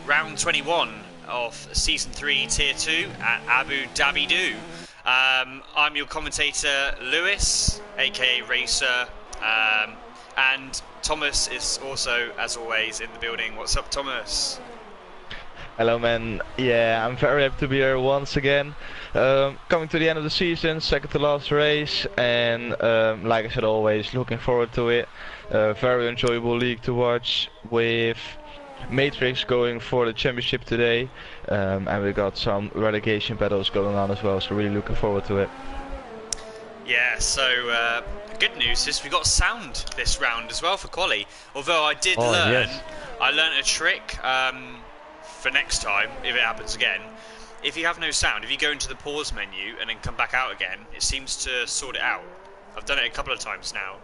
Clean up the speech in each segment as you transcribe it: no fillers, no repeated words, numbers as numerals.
round 21 of Season 3 Tier 2 at Abu Dhabi. I'm your commentator, Lewis, aka Racer, and Thomas is also, as always, in the building. What's up, Thomas? Hello, man. Yeah, I'm very happy to be here once again. Coming to the end of the season, second to last race, and like I said, always looking forward to it. Very enjoyable league to watch, with Matrix going for the championship today, and we got some relegation battles going on as well, so really looking forward to it. Yeah, so good news is we got sound this round as well for quali. Although I did learn, yes. I learned a trick for next time if it happens again. If you have no sound, if you go into the pause menu and then come back out again, it seems to sort it out. I've done it a couple of times now.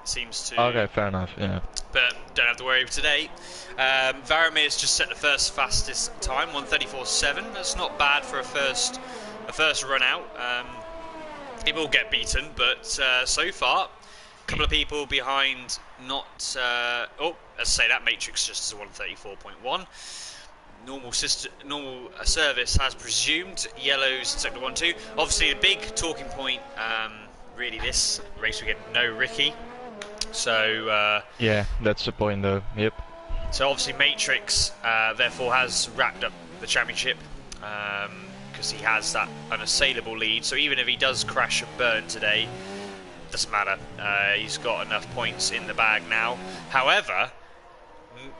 It seems to. Okay, fair enough. Yeah. But don't have to worry today. Varamir's just set the first fastest time, 1:34.7. That's not bad for a first run out. It will get beaten, but so far, a couple of people behind. Let's say that Matrix just is a 1:34.1. Normal service has resumed. Yellows sector 1-2. Obviously, a big talking point. Really, this race weekend, no Ricky. So yeah, that's the point, though. Yep. So obviously, Matrix therefore has wrapped up the championship because he has that unassailable lead. So even if he does crash and burn today, doesn't matter. He's got enough points in the bag now. However,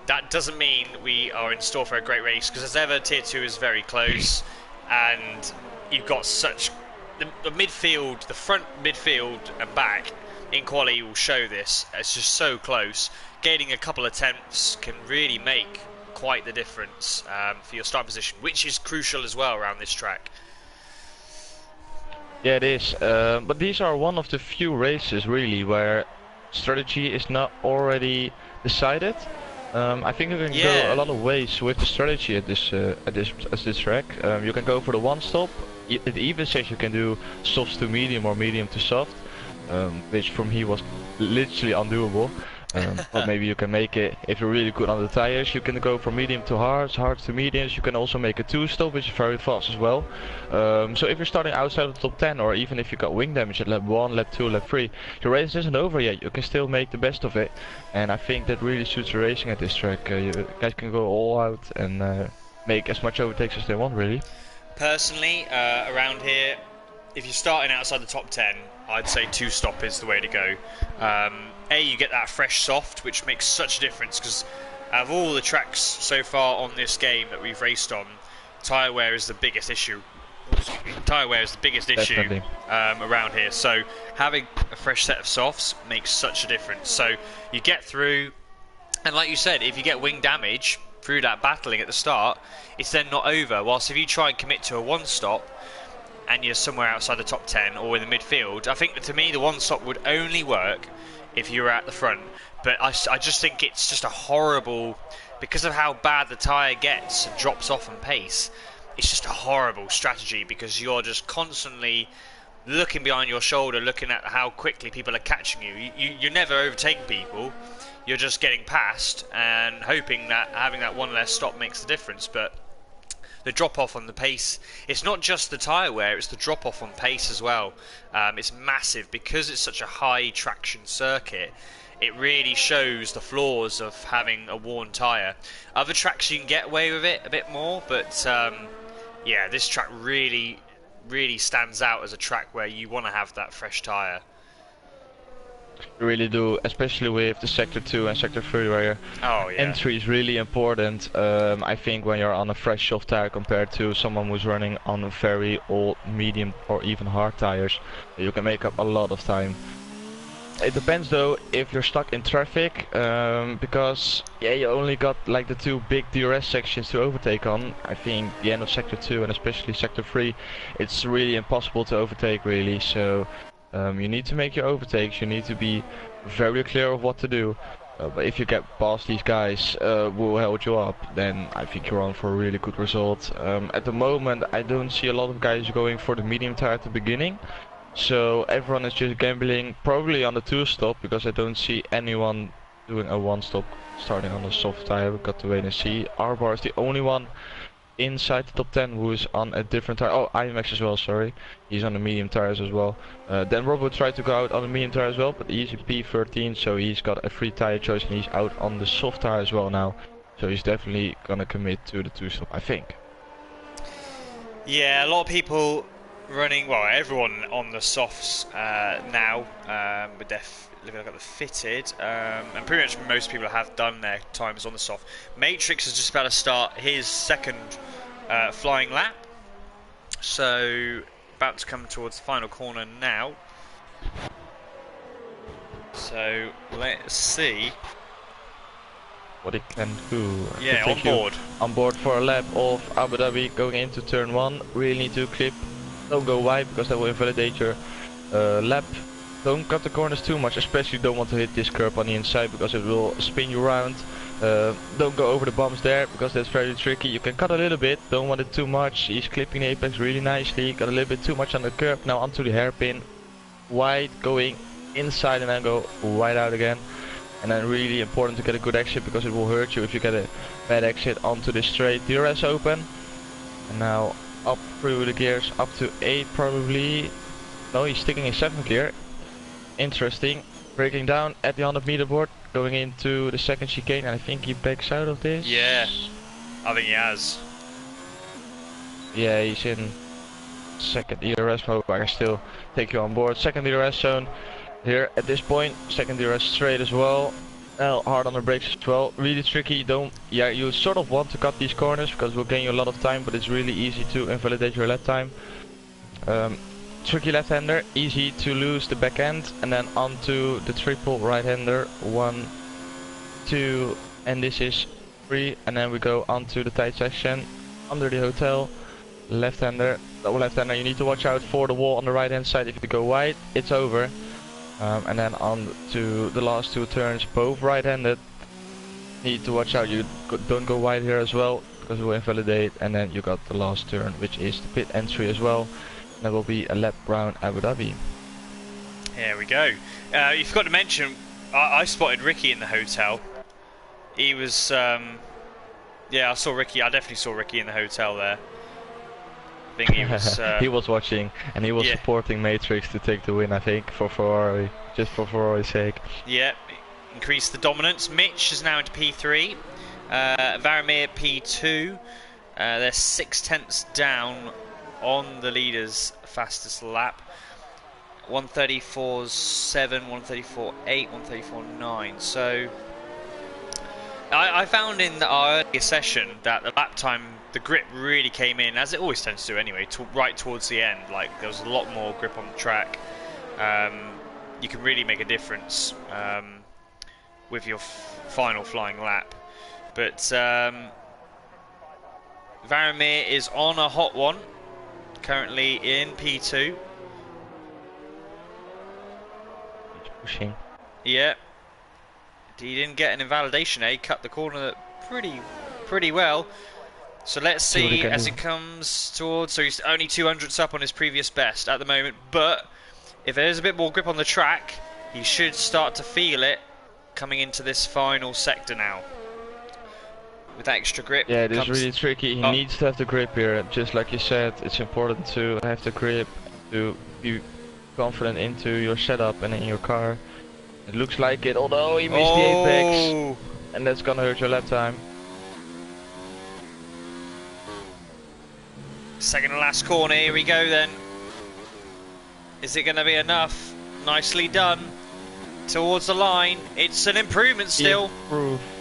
that doesn't mean we are in store for a great race, because as ever, Tier 2 is very close, and you've got such the midfield, the front midfield and back in quali will show this. It's just so close. Gaining a couple attempts can really make quite the difference for your start position, which is crucial as well around this track. Yeah, it is. But these are one of the few races really where strategy is not already decided. I think you can go a lot of ways with the strategy at this track. You can go for the one stop. It even says you can do softs to medium or medium to soft, which for me was literally undoable. But maybe you can make it, if you're really good on the tires, you can go from medium to hards, hards to mediums. You can also make a two stop, which is very fast as well. So if you're starting outside of the top 10, or even if you got wing damage at lap 1, lap 2, lap 3, your race isn't over yet. You can still make the best of it, and I think that really suits the racing at this track. You guys can go all out and make as much overtakes as they want, really. Personally, around here, if you're starting outside the top 10, I'd say two stop is the way to go. You get that fresh soft, which makes such a difference, because out of all the tracks so far on this game that we've raced on, tyre wear is the biggest issue. Tyre wear is the biggest issue around here. So having a fresh set of softs makes such a difference. So you get through, and like you said, if you get wing damage through that battling at the start, it's then not over. Whilst if you try and commit to a one stop, and you're somewhere outside the top 10 or in the midfield, I think that to me the one stop would only work if you were at the front. But I just think it's just a horrible, because of how bad the tyre gets and drops off in pace, it's just a horrible strategy, because you're just constantly looking behind your shoulder, looking at how quickly people are catching you. You're never overtaking people, you're just getting past and hoping that having that one less stop makes the difference. But the drop-off on the pace, it's not just the tyre wear, it's the drop-off on pace as well. It's massive, because it's such a high traction circuit. It really shows the flaws of having a worn tyre. Other tracks you can get away with it a bit more, but yeah, this track really stands out as a track where you want to have that fresh tyre. You really do, especially with the sector 2 and sector 3, where entry is really important. I think when you're on a fresh soft tire compared to someone who's running on a very old medium or even hard tires, you can make up a lot of time. It depends though if you're stuck in traffic, because you only got like the two big DRS sections to overtake on. I think the end of sector 2 and especially sector 3, it's really impossible to overtake really. So you need to make your overtakes, you need to be very clear of what to do. But if you get past these guys who held you up, then I think you're on for a really good result. At the moment I don't see a lot of guys going for the medium tire at the beginning. So everyone is just gambling probably on the two stop, because I don't see anyone doing a one-stop, starting on the soft tire. We've got to wait and see. R-Bar is the only one inside the top 10 who is on a different tire. Oh, IMAX as well, sorry. He's on the medium tires as well. Then Rob will try to go out on the medium tire as well, but he's a P13, so he's got a free tire choice and he's out on the soft tire as well now. So he's definitely gonna commit to the two-stop, I think. Yeah, a lot of people running, well, everyone on the softs now, with their looking like the fitted, and pretty much most people have done their times on the soft. Matrix is just about to start his second flying lap, so about to come towards the final corner now. So let's see what it can do. Yeah, on board. On board for a lap of Abu Dhabi, going into turn 1. Really need to clip. Don't go wide because that will invalidate your lap. Don't cut the corners too much, especially don't want to hit this curb on the inside because it will spin you around. Don't go over the bumps there because that's very tricky. You can cut a little bit, don't want it too much. He's clipping the apex really nicely. Got a little bit too much on the curb. Now onto the hairpin. Wide, going inside and then go wide out again. And then really important to get a good exit because it will hurt you if you get a bad exit onto the straight. DRS open. And now up through the gears, up to 8 probably. No, he's sticking in 7th gear. Interesting. Breaking down at the 100 meter board, going into the second chicane, and I think he backs out of this. Yeah, I think he has. Yeah, he's in second DRS mode, but I can still take you on board. Second DRS zone here at this point. Second DRS straight as well. Well, hard on the brakes as well. Really tricky. You sort of want to cut these corners because it will gain you a lot of time, but it's really easy to invalidate your lap time. Tricky left-hander, easy to lose the back end, and then onto the triple right-hander. 1, 2, and this is 3, and then we go onto the tight section under the hotel. Left-hander, double left-hander. You need to watch out for the wall on the right-hand side. If you go wide, it's over. And then on to the last 2 turns, both right-handed. Need to watch out. You don't go wide here as well because it will invalidate. And then you got the last turn, which is the pit entry as well. That will be a lap round Abu Dhabi. Here we go. You forgot to mention, I spotted Ricky in the hotel. He was, yeah, I saw Ricky. I definitely saw Ricky in the hotel there. I think he was. He was watching and he was supporting Matrix to take the win. I think for Ferrari, just for Ferrari's sake. Yeah, increase the dominance. Mitch is now into P3. Varamir P2. They're 6/10 down on the leader's fastest lap. 134.7, 134.8, 134.9. So I found in our earlier session that the lap time, the grip really came in, as it always tends to anyway, right towards the end. Like there was a lot more grip on the track. You can really make a difference with your final flying lap. But Varamir is on a hot one. Currently in P2. He's pushing. Yeah. He didn't get an invalidation, eh? Cut the corner pretty well. So let's see as it comes towards. So he's only 200ths up on his previous best at the moment. But if there's a bit more grip on the track, he should start to feel it coming into this final sector now. With that extra grip. Yeah, it is really tricky. He needs to have the grip here. Just like you said, it's important to have the grip to be confident into your setup and in your car. It looks like it, although he missed the apex. And that's gonna hurt your lap time. Second and last corner, here we go then. Is it gonna be enough? Nicely done. Towards the line. It's an improvement still.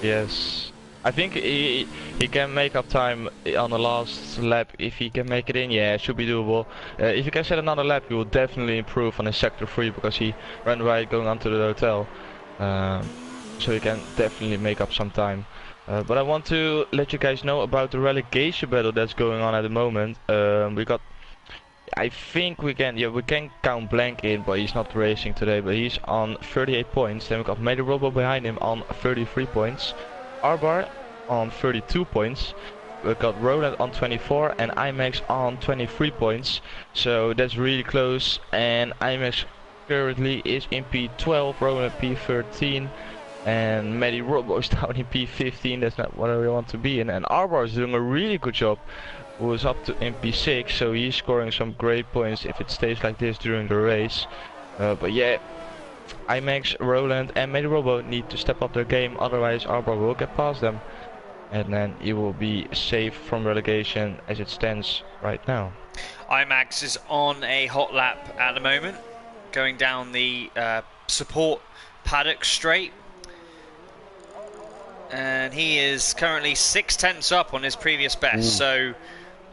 Yes. I think he can make up time on the last lap. If he can make it in, yeah, it should be doable. If he can set another lap, he will definitely improve on his sector 3 because he ran right going onto the hotel. So he can definitely make up some time. But I want to let you guys know about the relegation battle that's going on at the moment. We got, I think we can count Blank in, but he's not racing today. But he's on 38 points. Then we got Made Robo behind him on 33 points. R-Bar on 32 points. We've got Roland on 24 and IMAX on 23 points. So that's really close. And IMAX currently is in P12, Roland P13. And Matty Robo's down in P15, that's not where we want to be in. And Arbor is doing a really good job, who is up to in P6, so he's scoring some great points if it stays like this during the race. But yeah, IMAX, Roland and Matty Robo need to step up their game, otherwise Arbor will get past them. And then he will be safe from relegation as it stands right now. IMAX is on a hot lap at the moment, going down the support paddock straight. And he is currently 6/10 up on his previous best. So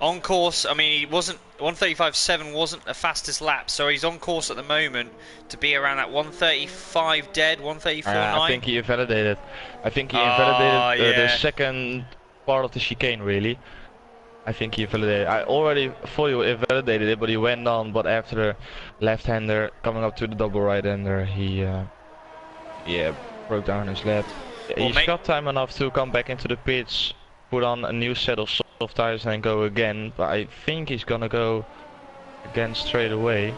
on course, I mean, he wasn't 1:35.7 wasn't the fastest lap, so he's on course at the moment to be around that 1:35 dead, 1:34.9. I think he invalidated. I think he invalidated the second part of the chicane, really. I think he invalidated. I already fully invalidated it, but he went on. But after the left-hander coming up to the double right-hander, he broke down his lap. He's got time enough to come back into the pits, put on a new set of soft tires and go again, but I think he's gonna go again straight away.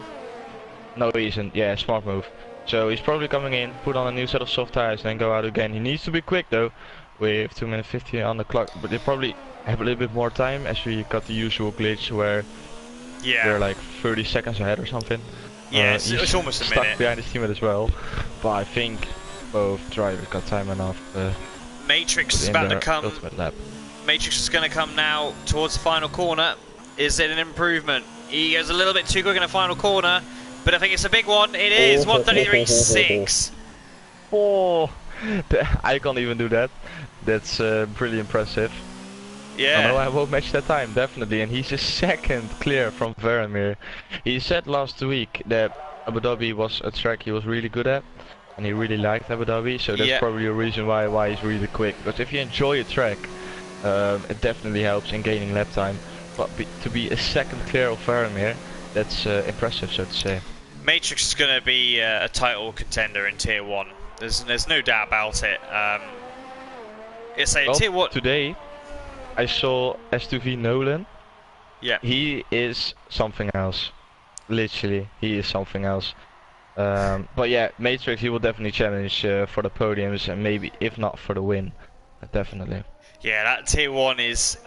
No, he isn't. Yeah, smart move. So he's probably coming in, put on a new set of soft tires and then go out again. He needs to be quick though, with 2 minutes 50 on the clock, but they probably have a little bit more time as we got the usual glitch where they're like 30 seconds ahead or something. Yeah, it's almost a stuck minute. behind his teammate as well, but I think both drivers got time enough. Matrix is about to come. Matrix is going to come now towards the final corner. Is it an improvement? He goes a little bit too quick in the final corner, but I think it's a big one. It is 1:33.6. Oh, I can't even do that. That's pretty impressive. Yeah. I know I won't match that time, definitely. And he's a second clear from Veramir. He said last week that Abu Dhabi was a track he was really good at. And he really liked Abu Dhabi, so that's probably a reason why he's really quick. Because if you enjoy a track, it definitely helps in gaining lap time. But to be a second clear of Veramir, that's impressive, so to say. Matrix is going to be a title contender in Tier 1. There's no doubt about it. It's a Tier 1. Today, I saw S2V Nolan. Yeah. He is something else. Literally, he is something else. But yeah, Matrix, he will definitely challenge for the podiums and maybe, if not for the win, definitely. Yeah, that Tier 1 is...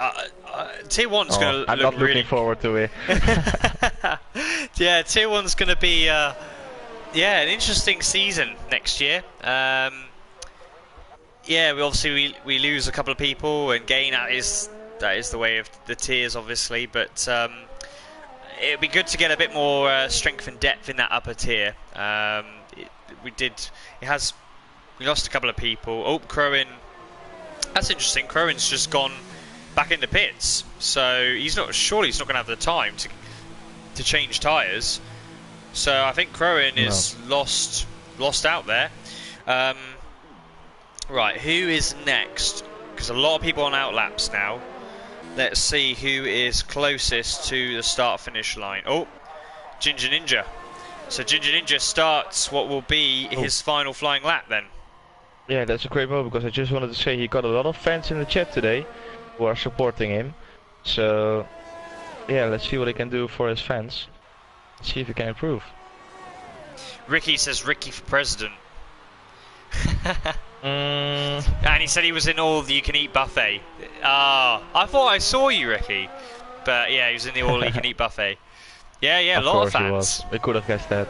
Tier 1's going to look I'm not really... looking forward to it. Yeah, Tier 1's going to be an interesting season next year. Yeah, we lose a couple of people and gain, that is the way of the tiers, obviously, but... it'd be good to get a bit more strength and depth in that upper tier. We lost a couple of people. Oh, Crowin. That's interesting. Crowin's just gone back into pits, so surely he's not going to have the time to change tyres. So I think Crowin is lost out there. Right, who is next? Because a lot of people on outlaps now. Let's see who is closest to the start-finish line. Oh, Ginger Ninja. So Ginger Ninja starts what will be his final flying lap then. Yeah, that's a great move, because I just wanted to say he got a lot of fans in the chat today who are supporting him. So, yeah, let's see what he can do for his fans. Let's see if he can improve. Ricky says Ricky for president. And he said he was in all the you-can-eat buffet. I thought I saw you, Ricky. But yeah, he was in the all you-can-eat buffet. Yeah, a lot of fans. We could have guessed that.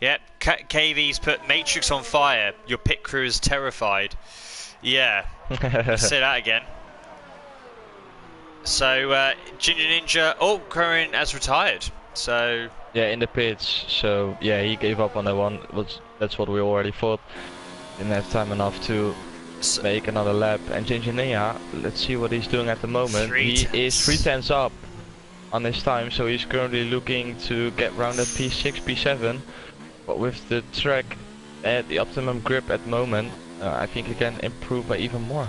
Yep, KV's put Matrix on fire. Your pit crew is terrified. Yeah, say that again. So, Ginger Ninja, Curran has retired. So... Yeah, in the pits. So, yeah, he gave up on that one. That's what we already thought. Didn't have time enough to make another lap. And Ginger Ninja, let's see what he's doing at the moment. He is 3/10 up on his time, so he's currently looking to get round at P6, P7. But with the track at the optimum grip at the moment, I think he can improve by even more.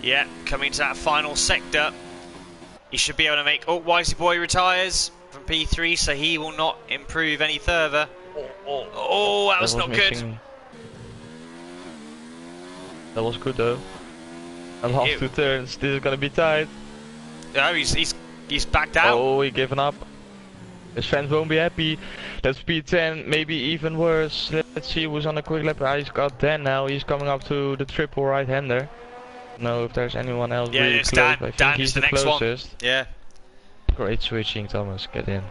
Yeah, coming to that final sector. He should be able to make... Oh, Wisey Boy retires from P3, so he will not improve any further. Oh, that was not good. That was good though. And last 2 turns, this is gonna be tight. No, he's backed out. Oh, he given up. His fans won't be happy. That's P10, maybe even worse. Let's see who's on a quick lap. He's got Dan now. He's coming up to the triple right-hander. No, if there's anyone else yeah, really it's close, Dan. but I think Dan he's is the the next closest. one. Yeah. Great switching, Thomas. Get in.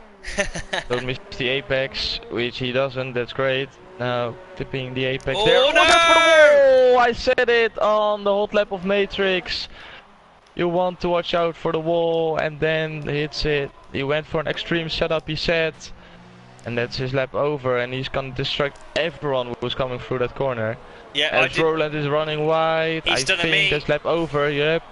Don't miss the apex, which he doesn't. That's great. Now tipping the apex there. Oh, no! That's for the wall! I said it on the hot lap of Matrix. You want to watch out for the wall, and then hits it. He went for an extreme setup, he said. And that's his lap over, and he's gonna distract everyone who's coming through that corner. Yeah, as Roland is running wide, I think that's lap over, yep.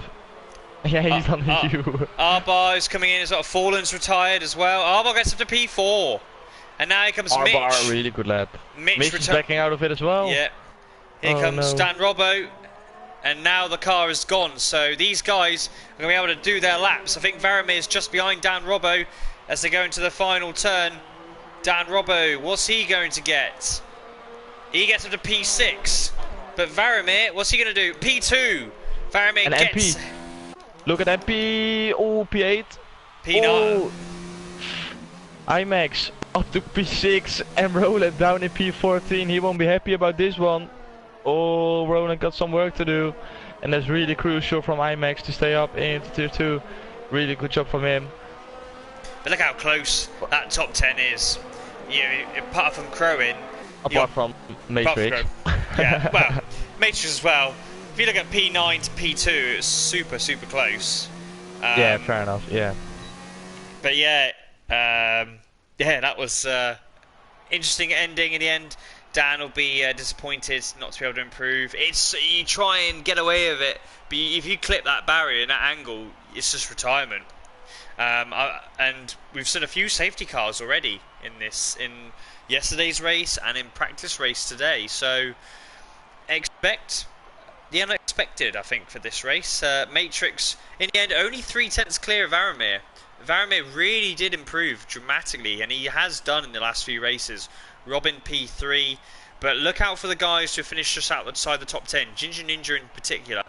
Yeah, he's on you. Arbar is coming in as well. Fallen's retired as well. Arbar gets up to P4. And now here comes Arbar, Mitch. Arbar, really good lap. Mitch is backing out of it as well. Yeah. Here comes Dan Robbo. And now the car is gone. So these guys are going to be able to do their laps. I think Varamir is just behind Dan Robbo as they go into the final turn. Dan Robbo, what's he going to get? He gets up to P6. But Varamir, what's he going to do? P2. Varamir gets... MP. Look at MP. Oh, P8. P9. Oh. IMAX up to P6 and Roland down in P14. He won't be happy about this one. Oh, Roland got some work to do. And that's really crucial from IMAX to stay up into tier 2. Really good job from him. But look how close that top 10 is. You know, apart from Crowin. Apart from Matrix. Yeah, well, Matrix as well. If you look at P9 to P2, it's super, super close. Yeah, fair enough, yeah. But yeah, yeah, that was interesting ending in the end. Dan will be disappointed not to be able to improve. You try and get away with it, but if you clip that barrier in that angle, it's just retirement. And we've seen a few safety cars already in yesterday's race and in practice race today. So expect the unexpected, I think, for this race. Matrix, in the end, only 3/10 clear of Varamir. Varamir really did improve dramatically, and he has done in the last few races. Robin P3, but look out for the guys who finished just outside the top 10. Ginger Ninja in particular.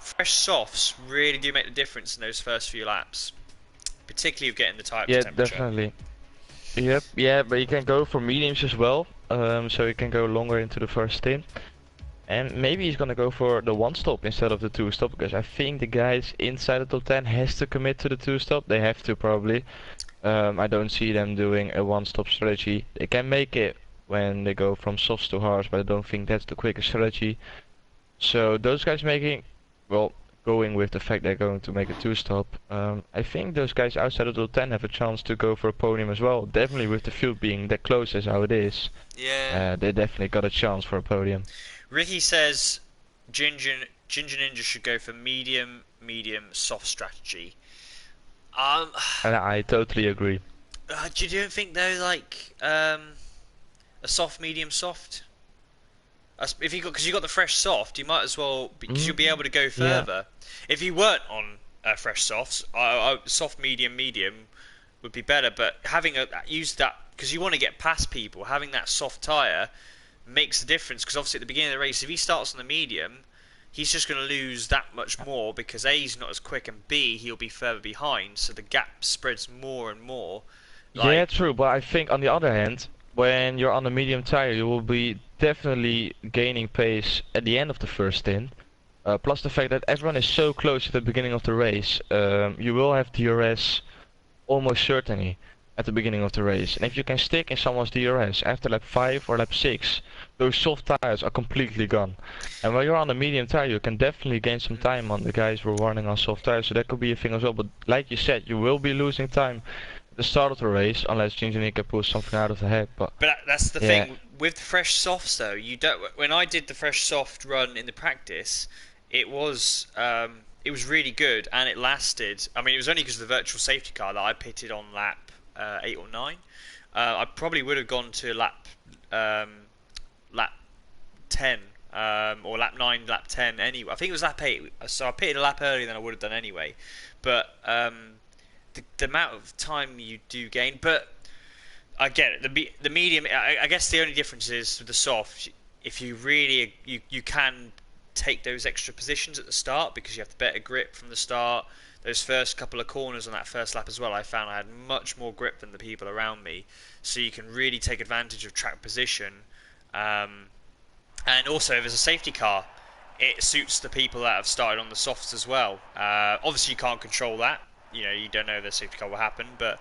Fresh softs really do make the difference in those first few laps, particularly of getting the type temperature. Yeah, definitely. Yep, yeah, but you can go for mediums as well, so you can go longer into the first stint. And maybe he's gonna go for the 1-stop instead of the 2-stop, because I think the guys inside the top 10 has to commit to the 2-stop. They have to probably. I don't see them doing a 1-stop strategy. They can make it when they go from softs to hards, but I don't think that's the quickest strategy. So those guys going with the fact they're going to make a 2-stop, I think those guys outside of the top 10 have a chance to go for a podium as well. Definitely with the field being that close as how it is. Yeah. They definitely got a chance for a podium. Ricky says Ginger Ninja should go for medium, soft strategy. And I totally agree. Do you think though, like a soft, medium, soft? If because you got the fresh soft, you might as well because you'll be able to go further. Yeah. If you weren't on fresh softs, soft, medium would be better. But having use that because you want to get past people, having that soft tire makes a difference. Because obviously at the beginning of the race, if he starts on the medium, he's just going to lose that much more because A, he's not as quick, and B, he'll be further behind, so the gap spreads more and more. Yeah, true, but I think on the other hand, when you're on a medium tire, you will be definitely gaining pace at the end of the first stint. Plus the fact that everyone is so close at the beginning of the race, you will have DRS almost certainly at the beginning of the race. And if you can stick in someone's DRS after lap 5 or lap 6, those soft tires are completely gone. And when you're on a medium tire, you can definitely gain some time on the guys who are running on soft tires, so that could be a thing as well. But like you said, you will be losing time at the start of the race unless Ginjanika pulls something out of the head. But that's the thing with the fresh softs though. You don't. When I did the fresh soft run in the practice, it was really good and it lasted. I mean, it was only because of the virtual safety car that I pitted on lap 8 or 9. I probably would have gone to lap 10 or lap 9, lap 10 anyway. I think it was lap 8, so I pitted a lap earlier than I would have done anyway. But the amount of time you do gain, but I get it. The medium, I guess the only difference is with the soft. If you really you can take those extra positions at the start because you have the better grip from the start. Those first couple of corners on that first lap as well, I found I had much more grip than the people around me, so you can really take advantage of track position. And also, if there's a safety car, it suits the people that have started on the softs as well. Obviously, you can't control that. You don't know if the safety car will happen, but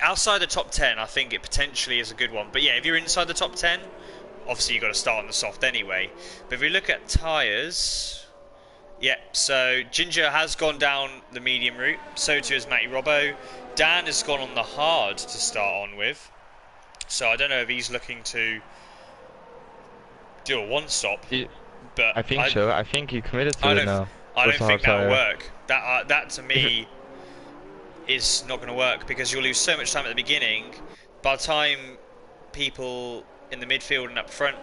outside the top 10, I think it potentially is a good one. But yeah, if you're inside the top 10, obviously you've got to start on the soft anyway. But if we look at tyres, yeah, so Ginger has gone down the medium route, so too has Matty Robbo. Dan has gone on the hard to start on with, so I don't know if he's looking to do a one-stop. But I think so. I think he committed to it now. I don't think that will work. That to me is not going to work because you'll lose so much time at the beginning. By the time people in the midfield and up front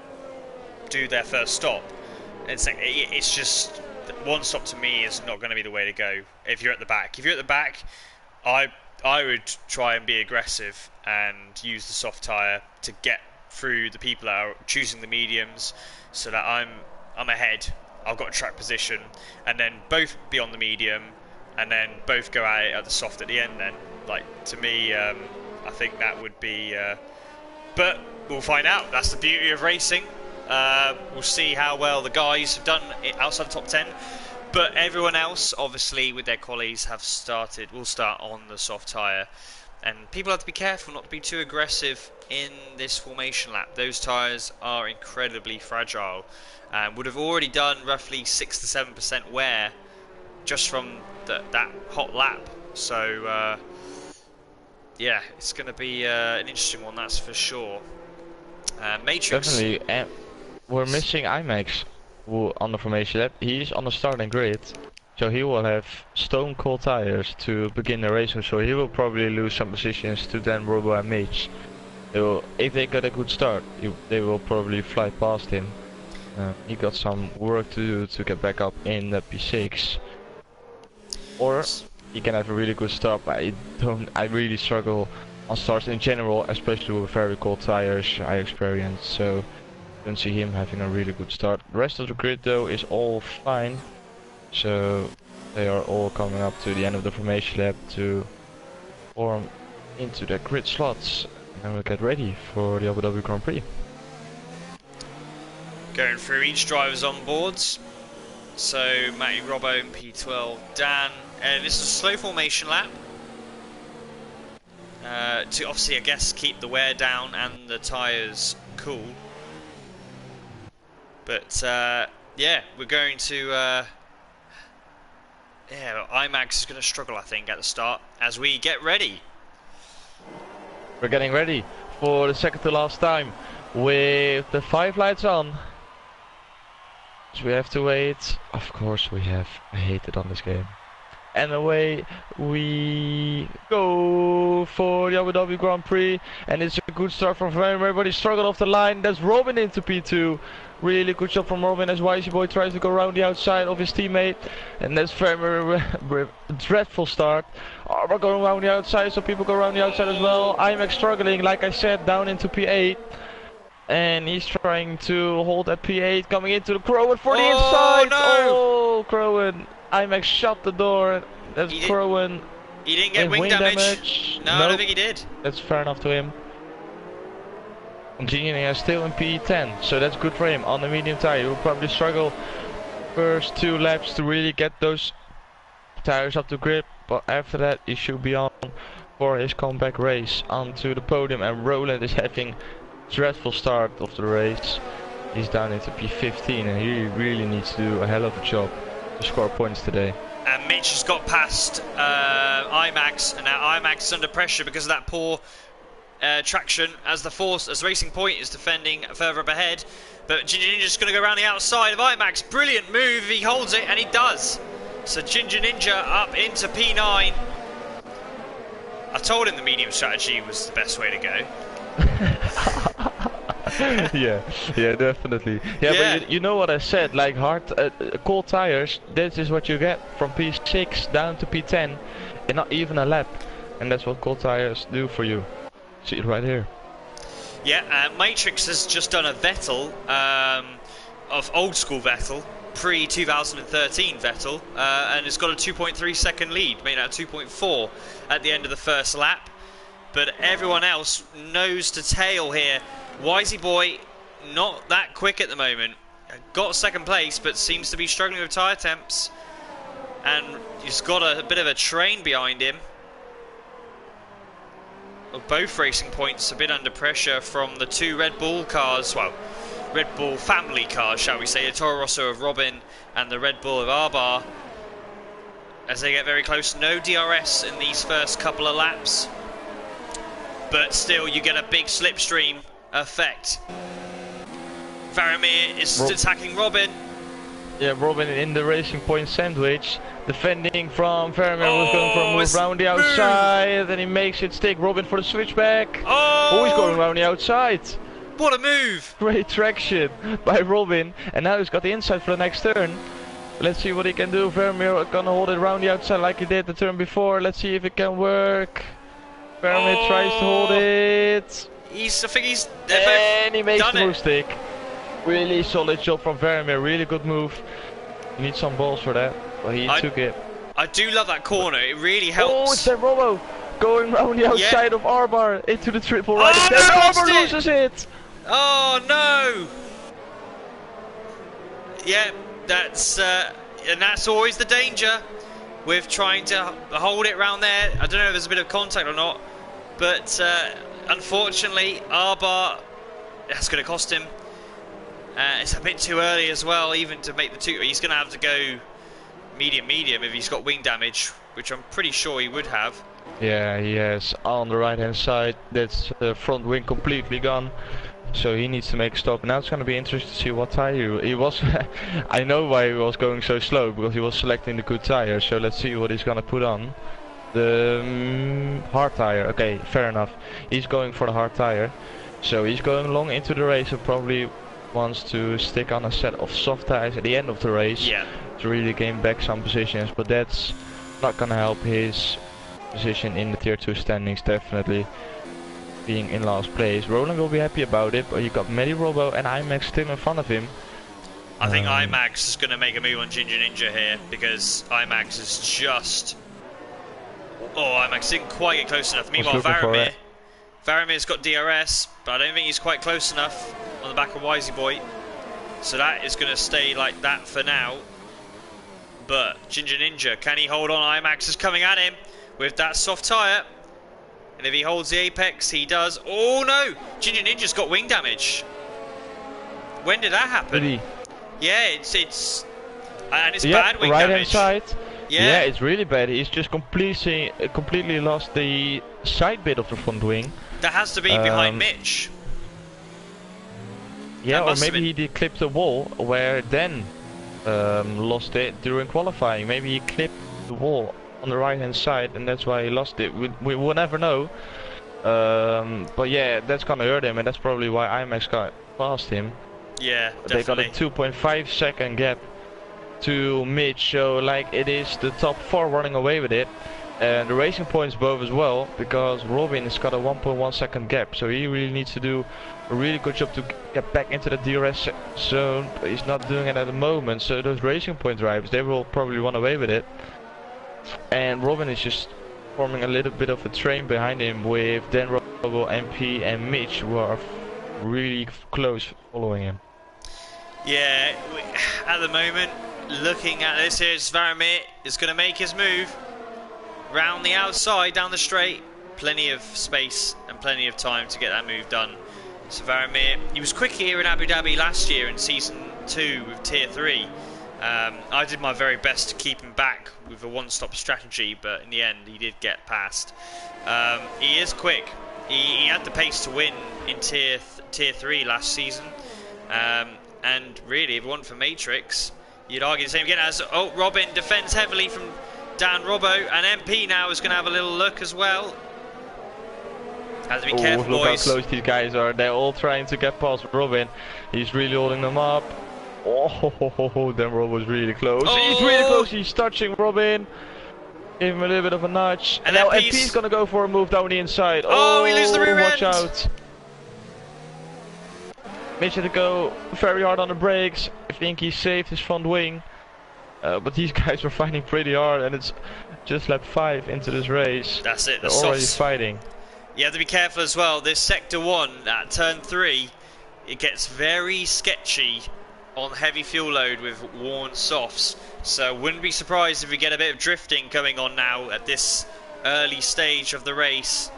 do their first stop, it's just one stop to me is not going to be the way to go. If you're at the back, I would try and be aggressive and use the soft tyre to get through the people that are choosing the mediums, so that I'm ahead. I've got a track position, and then both be on the medium, and then both go out at the soft at the end. Then, to me, I think that would be. But we'll find out. That's the beauty of racing. We'll see how well the guys have done outside the top 10. But everyone else, obviously, with their qualies, will start on the soft tyre. And people have to be careful not to be too aggressive in this formation lap. Those tyres are incredibly fragile and would have already done roughly 6 to 7% wear just from that hot lap. So, yeah, it's going to be an interesting one, that's for sure. Matrix. Definitely. We're missing IMAX on the formation lap. He's on the starting grid, so he will have stone cold tires to begin the race, so he will probably lose some positions to Dan, Robo and Mitch. If they get a good start, they will probably fly past him. He got some work to do to get back up in the P6. Or he can have a really good start. I really struggle on starts in general, especially with very cold tires I experience, so I don't see him having a really good start. The rest of the grid though is all fine, so they are all coming up to the end of the formation lap to form into their grid slots, and we'll get ready for the Abu Dhabi Grand Prix. Going through each driver's on boards. So Matty Robbo in P12, Dan, and this is a slow formation lap. To obviously, I guess, keep the wear down and the tyres cool. But yeah, we're going to. Yeah, IMAX is going to struggle, I think, at the start as we get ready. We're getting ready for the second to last time with the 5 lights on. So we have to wait. Of course we have. I hate it on this game. And away we go for the Abu Dhabi Grand Prix, and it's a good start from everybody. Struggled off the line. That's Robin into P2. Really good job from Robin as Wisey Boy tries to go around the outside of his teammate, and that's very dreadful start. We're going around the outside, so people go around the outside as well. IMAX struggling, like I said, down into P8. And he's trying to hold at P8, coming into the Crowan for the inside. No. Oh, Crowan. IMAX shut the door. That's Crowan. He didn't get wing damage. No, nope. I don't think he did. That's fair enough to him. Continuing is still in P10, so that's good for him on the medium tire. He will probably struggle first 2 laps to really get those tires up to grip, but after that he should be on for his comeback race onto the podium. And Roland is having dreadful start of the race. He's down into P15 and he really needs to do a hell of a job to score points today. And Mitch has got past IMAX, and now IMAX is under pressure because of that poor traction as Racing Point is defending further up ahead. But Ginger Ninja's going to go around the outside of IMAX. Brilliant move if he holds it, and he does. So Ginger Ninja up into P9. I told him the medium strategy was the best way to go. yeah, definitely. Yeah, but you know what I said, like cold tires, this is what you get from P6 down to P10 in not even a lap, and that's what cold tires do for you. See it right here. Yeah, Matrix has just done a Vettel of old school Vettel, pre-2013 Vettel, and has got a 2.3 second lead, made out 2.4 at the end of the first lap. But everyone else nose to tail here. Wisey boy, not that quick at the moment. Got second place, but seems to be struggling with tyre temps. And he's got a bit of a train behind him. Both racing points a bit under pressure from the two Red Bull cars. Well, Red Bull family cars, shall we say. The Toro Rosso of Robin and the Red Bull of Arbar. As they get very close. No DRS in these first couple of laps. But still, you get a big slipstream effect. Varamir is attacking Robin. Yeah, Robin in the racing point sandwich. Defending from Varamir, was going for a move round the outside. Then he makes it stick. Robin for the switchback. Oh, he's going around the outside. What a move! Great traction by Robin. And now he's got the inside for the next turn. Let's see what he can do. Varamir gonna hold it around the outside like he did the turn before. Let's see if it can work. Varamir tries to hold it. I think he's and he makes the move stick. Really solid job from Varamir. Really good move. You need some balls for that, but he took it. I do love that corner. It really helps. Oh, it's that Robo going around the outside of Arbar into the triple right. Oh, no, Arbar loses it. Oh no! Yeah, that's and that's always the danger with trying to hold it round there. I don't know if there's a bit of contact or not, but unfortunately, Arbar, that's going to cost him. It's a bit too early as well, even to make the two. He's going to have to go medium if he's got wing damage, which I'm pretty sure he would have. Yeah, he has on the right hand side. That's the front wing completely gone. So he needs to make a stop. Now it's going to be interesting to see what tire he was. I know why he was going so slow, because he was selecting the good tire. So let's see what he's going to put on. The hard tire. Okay, fair enough. He's going for the hard tire. So he's going long into the race and probably wants to stick on a set of soft tires at the end of the race to really gain back some positions. But that's not going to help his position in the tier 2 standings, definitely. Being in last place. Roland will be happy about it, but you got Medi Robo and IMAX still in front of him. I think IMAX is going to make a move on Ginger Ninja here, because IMAX is just... Oh, IMAX didn't quite get close enough. Meanwhile, Varamir's got DRS, but I don't think he's quite close enough on the back of Wisey Boy. So that is going to stay like that for now. But Ginger Ninja, can he hold on? IMAX is coming at him with that soft tyre. And if he holds the apex, he does. Oh no! Ginger Ninja's got wing damage. When did that happen? Really? Yeah, it's bad wing right damage. Hand side. Yeah, it's really bad. He's just completely lost the side bit of the front wing. That has to be behind Mitch. Yeah, or maybe he did clip the wall where then lost it during qualifying. Maybe he clipped the wall on the right hand side and that's why he lost it. We will never know. But yeah, that's gonna hurt him, and that's probably why IMAX got past him. Yeah, definitely. They got a 2.5 second gap to Mitch, so like it is the top 4 running away with it. And the racing points both as well, because Robin has got a 1.1 second gap, so he really needs to do a really good job to get back into the DRS zone, but he's not doing it at the moment. So those racing point drivers, they will probably run away with it. And Robin is just forming a little bit of a train behind him with Dan Robo, MP and Mitch, who are really close following him. Yeah, at the moment, looking at this, here's Varamir is going to make his move round the outside, down the straight. Plenty of space and plenty of time to get that move done. So Varamir, he was quick here in Abu Dhabi last year in Season 2 with Tier 3. I did my very best to keep him back with a one-stop strategy, but in the end he did get past. He is quick. He had the pace to win in Tier 3 last season. And really, if it weren't for Matrix, you'd argue the same again. As Robin defends heavily from Dan Robbo, and MP now is going to have a little look as well. Have to be careful, look boys. How close these guys are. They're all trying to get past Robin. He's really holding them up. Oh, Dan Robbo's really close. He's really close. He's touching Robin. Give him a little bit of a nudge. And now MP's going to go for a move down the inside. He loses the rear watch end. out. Mitch had to go very hard on the brakes. I think he saved his front wing. But these guys were fighting pretty hard, and it's just lap 5 into this race. That's it, They're already fighting. You have to be careful as well. This sector 1 at turn 3, it gets very sketchy on heavy fuel load with worn softs. So wouldn't be surprised if we get a bit of drifting going on now at this early stage of the race.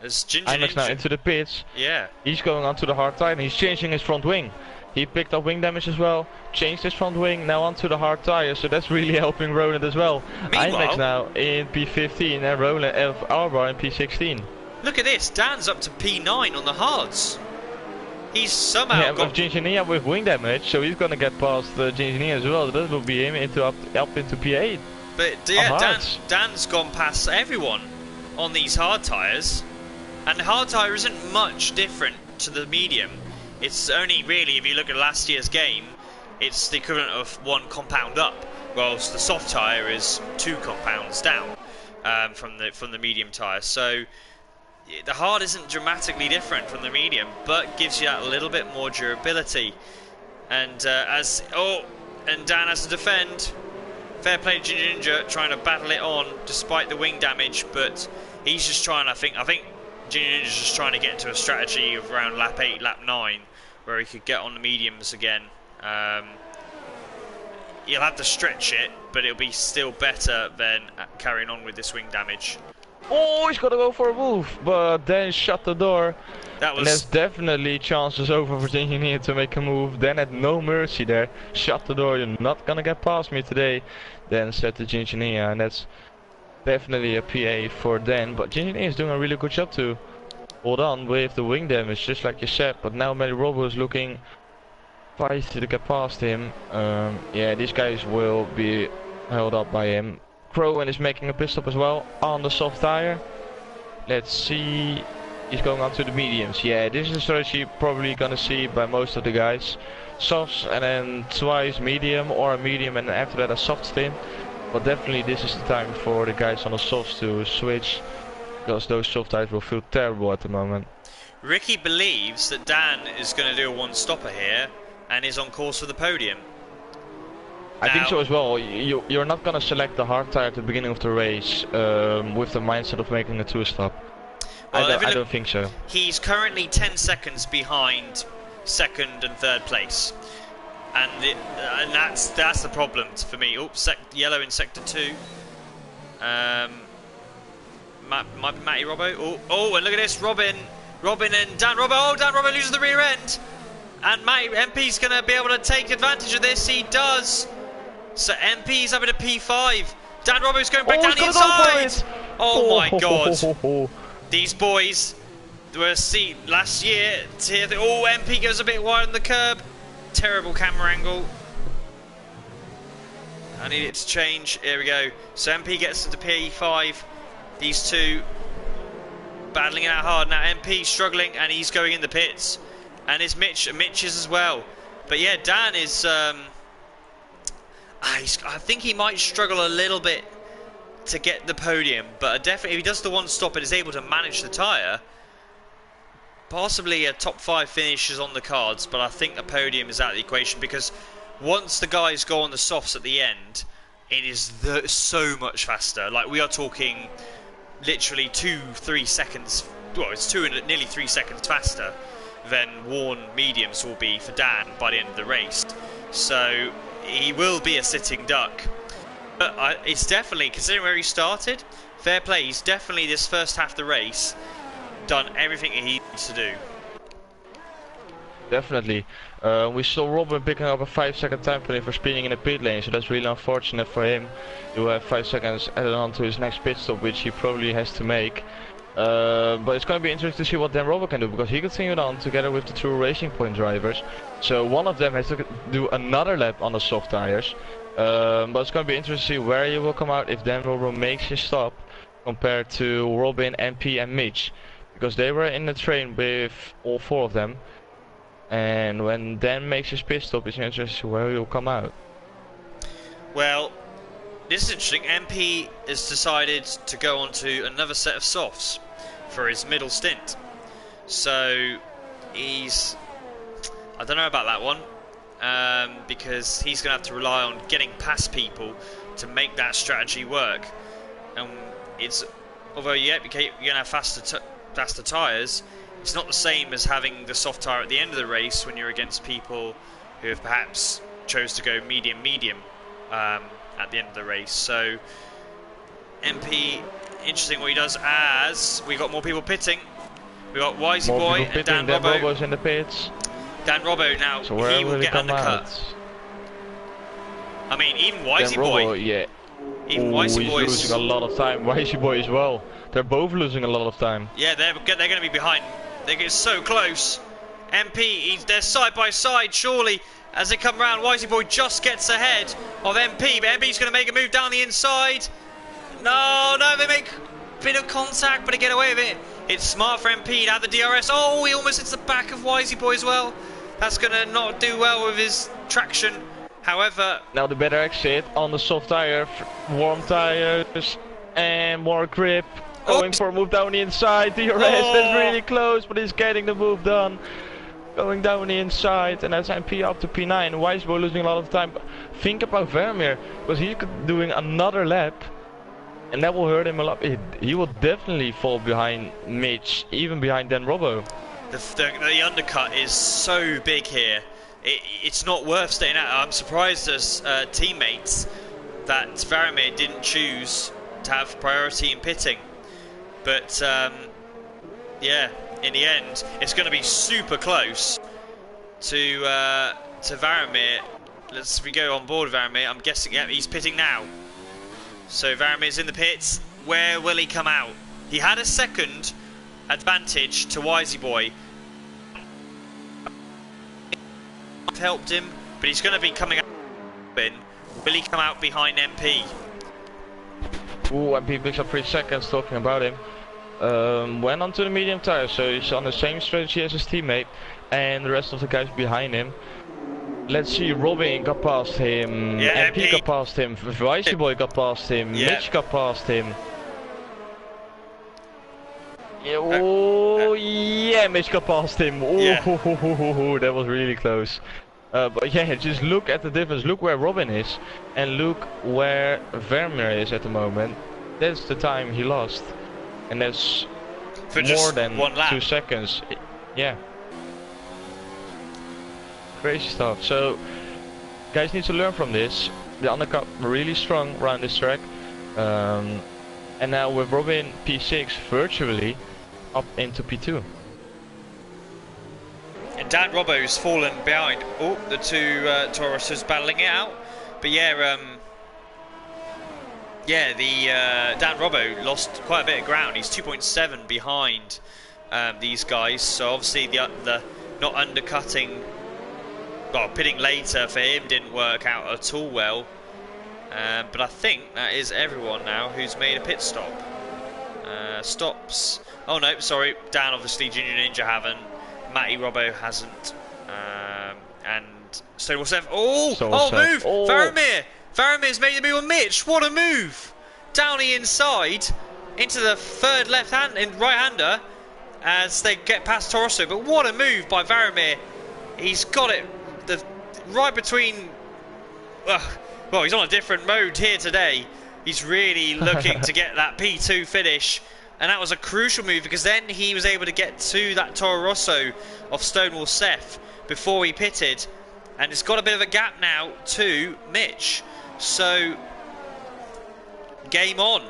As Ginger now into the pits. Yeah. He's going onto the hard tire and he's changing his front wing. He picked up wing damage as well, changed his front wing, now onto the hard tire, so that's really helping Roland as well. IMAX now in P15 and Roland Alvar in P16. Look at this, Dan's up to P9 on the hards. He's somehow got... Ginginia with wing damage, so he's gonna get past Ginginia as well. That will be him up into P8. But yeah, Dan's gone past everyone on these hard tyres. And the hard tyre isn't much different to the medium. It's only really, if you look at last year's game, it's the equivalent of 1 compound up, whilst the soft tyre is 2 compounds down from the medium tyre. So the hard isn't dramatically different from the medium, but gives you that little bit more durability. And and Dan has to defend. Fair play to Ginger, trying to battle it on despite the wing damage, but he's just trying. I think Ginger's just trying to get into a strategy of around lap 8, lap 9, where he could get on the mediums again. He'll have to stretch it, but it'll be still better than carrying on with this wing damage. Oh, he's got to go for a move, but then shut the door. And there's definitely chances over for Ginginia to make a move. Then had no mercy there. Shut the door, you're not gonna get past me today. Then said to Ginginia, and that's definitely a PA for Dan. But Ginginia is doing a really good job to hold on with the wing damage, just like you said. But now Matty Robo is looking feisty to get past him. Yeah, these guys will be held up by him. Crowan is making a pit stop as well on the soft tire. Let's see. He's going on to the mediums. Yeah, this is a strategy you're probably gonna see by most of the guys. Softs and then twice medium, or a medium and after that a soft stint. But definitely this is the time for the guys on the softs to switch, because those soft tires will feel terrible at the moment. Ricky believes that Dan is going to do a one-stopper here and is on course for the podium. I think so as well. You're not going to select the hard tire at the beginning of the race with the mindset of making a two-stop. Well, I don't think so. He's currently 10 seconds behind second and third place. And that's the problem for me. Oops, yellow in sector 2. Matty Robbo. Oh, and look at this, Robin and Dan Robbo. Oh, Dan Robbo loses the rear end. And Matty MP's going to be able to take advantage of this. He does. So MP's having a P5. Dan Robbo's going back down the inside. Oh my God. These boys were seen last year. Oh, MP goes a bit wide on the curb. Terrible camera angle. I need it to change. Here we go. So MP gets into P5. These two battling it out hard. Now MP struggling and he's going in the pits. And it's Mitch is as well. But yeah, Dan is I think he might struggle a little bit to get the podium, but definitely if he does the one stop and is able to manage the tyre, possibly a top 5 finish is on the cards. But I think a podium is out of the equation, because once the guys go on the softs at the end, it is so much faster. Like, we are talking literally 2-3 seconds. Well, it's nearly 3 seconds faster than worn mediums will be for Dan by the end of the race. So he will be a sitting duck. But it's definitely, considering where he started, fair play. He's definitely, this first half of the race, done everything he needs to do. Definitely. We saw Robin picking up a 5-second time penalty for speeding in the pit lane, so that's really unfortunate for him. He'll have 5 seconds added on to his next pit stop, which he probably has to make. But it's going to be interesting to see what Dan Robin can do, because he continued on together with the 2 Racing Point drivers. So one of them has to do another lap on the soft tires. But it's going to be interesting to see where he will come out if Dan Robin makes his stop compared to Robin, MP and Mitch, because they were in the train with all 4 of them. And when Dan makes his pit stop, it's interesting to see where he will come out. Well, this is interesting. MP has decided to go on to another set of softs for his middle stint. So he's, I don't know about that one, because he's going to have to rely on getting past people to make that strategy work. And it's, although you're going to have faster tyres, it's not the same as having the soft tyre at the end of the race when you're against people who have perhaps chose to go medium at the end of the race. So MP, interesting what he does, as we got more people pitting. We got Wisey Boy and Dan Robbo. Robbo's in the pits. Dan Robbo now, so he will get undercut. I mean, even Wisey Boy. Yeah. Even Wisey Boy is losing a lot of time. Wisey Boy as well. They're both losing a lot of time. Yeah, they're going to be behind. They get so close. MP, they're side by side, surely. As they come round, Wisey Boy just gets ahead of MP, but MP's going to make a move down the inside. No, they make a bit of contact, but they get away with it. It's smart for MP to have the DRS. Oh, he almost hits the back of Wisey Boy as well. That's going to not do well with his traction. However, now the better exit on the soft tire, warm tires, and more grip. Going for a move down the inside. DRS, that's really close, but he's getting the move done. Going down the inside, and that's MP up to P9. Wisey Boy losing a lot of time. Think about Vermeer, because he's doing another lap, and that will hurt him a lot. He will definitely fall behind Mitch, even behind Dan Robbo. The undercut is so big here. It's not worth staying out. I'm surprised as teammates that Vermeer didn't choose to have priority in pitting. But yeah, in the end, it's going to be super close to Vermeer. We go on board Vermeer. I'm guessing, yeah, he's pitting now. So Varamir's in the pits. Where will he come out? He had a second advantage to Wisey Boy. Helped him, but he's going to be coming out. Will he come out behind MP? Ooh, MP picks up 3 seconds talking about him. Went onto the medium tire, so he's on the same strategy as his teammate, and the rest of the guys behind him. Let's see, Robin got past him, yeah, MP got past him, Wisey Boy got past him, yeah. Mitch got past him. Yeah, oh, yeah, Mitch got past him. Oh, yeah. That was really close. But yeah, just look at the difference. Look where Robin is, and look where Vermeer is at the moment. That's the time he lost, and that's for more than 2 seconds. Yeah, crazy stuff. So, guys need to learn from this. The undercut really strong around this track, and now with Robin P6 virtually up into P2. And Dan Robbo's fallen behind. Oh, the two Tauruses battling it out. But yeah, Dan Robbo lost quite a bit of ground. He's 2.7 behind these guys. So obviously the not undercutting, well, pitting later for him didn't work out at all well. But I think that is everyone now who's made a pit stop. Stops. Oh no, sorry. Dan obviously, Junior Ninja haven't. Matty Robbo hasn't, and Stonewall Seth. Oh, move! Oh. Varamir's made the move on Mitch. What a move! Down the inside into the third right-hander as they get past Torosso. But what a move by Varamir! He's got it right between. Well, he's on a different mode here today. He's really looking to get that P2 finish. And that was a crucial move because then he was able to get to that Toro Rosso of Stonewall Seth before he pitted. And it's got a bit of a gap now to Mitch. So, game on.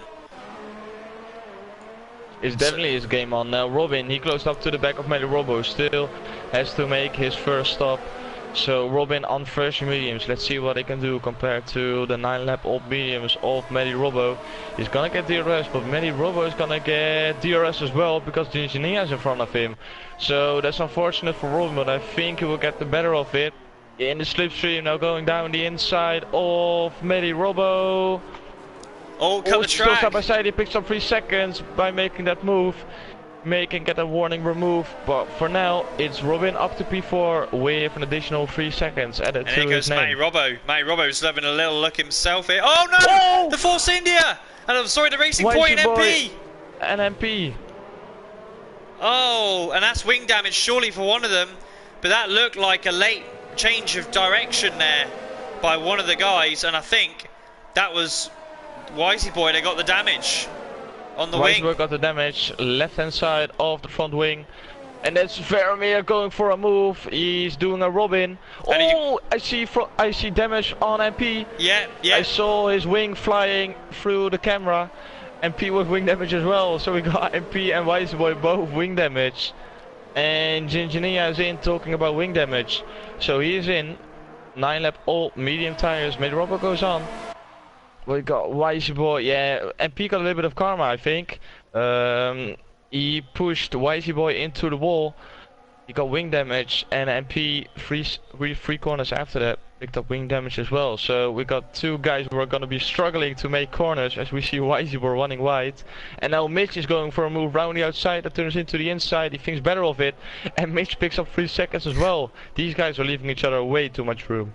It's definitely his game on. Now Robin, he closed up to the back of Matty Robbo, still has to make his first stop. So Robin on fresh mediums, let's see what he can do compared to the 9-lap old mediums of Matty Robbo. He's gonna get DRS, but Matty Robbo is gonna get DRS as well because the engineer is in front of him. So that's unfortunate for Robin, but I think he will get the better of it. In the slipstream now, going down the inside of Matty Robbo. Oh, cut the track. Side by side, he picks up 3 seconds by making that move. Get a warning removed, but for now it's Robin up to P4 with an additional 3 seconds added to his name. Matty Robbo. Matty Robbo's having a little look himself here. Oh no! Oh! The Force India! And I'm sorry, the Racing Point and MP! And MP. Oh, and that's wing damage surely for one of them. But that looked like a late change of direction there by one of the guys. And I think that was Wisey Boy. They got the damage on the wing. Wisey Boy got the damage. Left hand side of the front wing. And that's Vermeer going for a move. He's doing a Robin. Oh, I see damage on MP. Yeah. I saw his wing flying through the camera. MP with wing damage as well. So we got MP and Wisey Boy both wing damage. And Ginginia is in talking about wing damage. So he is in. 9 lap all medium tires. Mid Robbo goes on. We got Wisey Boy. Yeah, MP got a little bit of karma, I think. He pushed Wisey Boy into the wall. He got wing damage, and MP three corners after that picked up wing damage as well. So we got two guys who are going to be struggling to make corners as we see Wisey Boy running wide. And now Mitch is going for a move round the outside that turns into the inside. He thinks better of it, and Mitch picks up 3 seconds as well. These guys are leaving each other way too much room.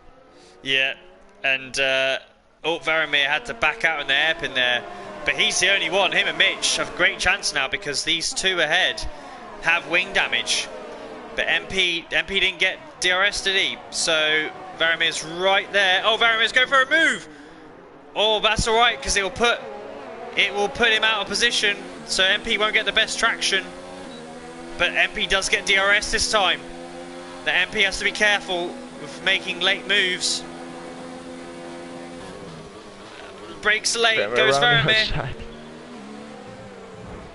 Yeah, and Vermeer had to back out in the hairpin there. But he's the only one. Him and Mitch have a great chance now because these two ahead have wing damage. But MP didn't get DRS, did he? So Varamir's right there. Oh, Varamir's going for a move. Oh, that's all right because it will put him out of position. So MP won't get the best traction. But MP does get DRS this time. The MP has to be careful with making late moves. Breaks late, goes Vermeer.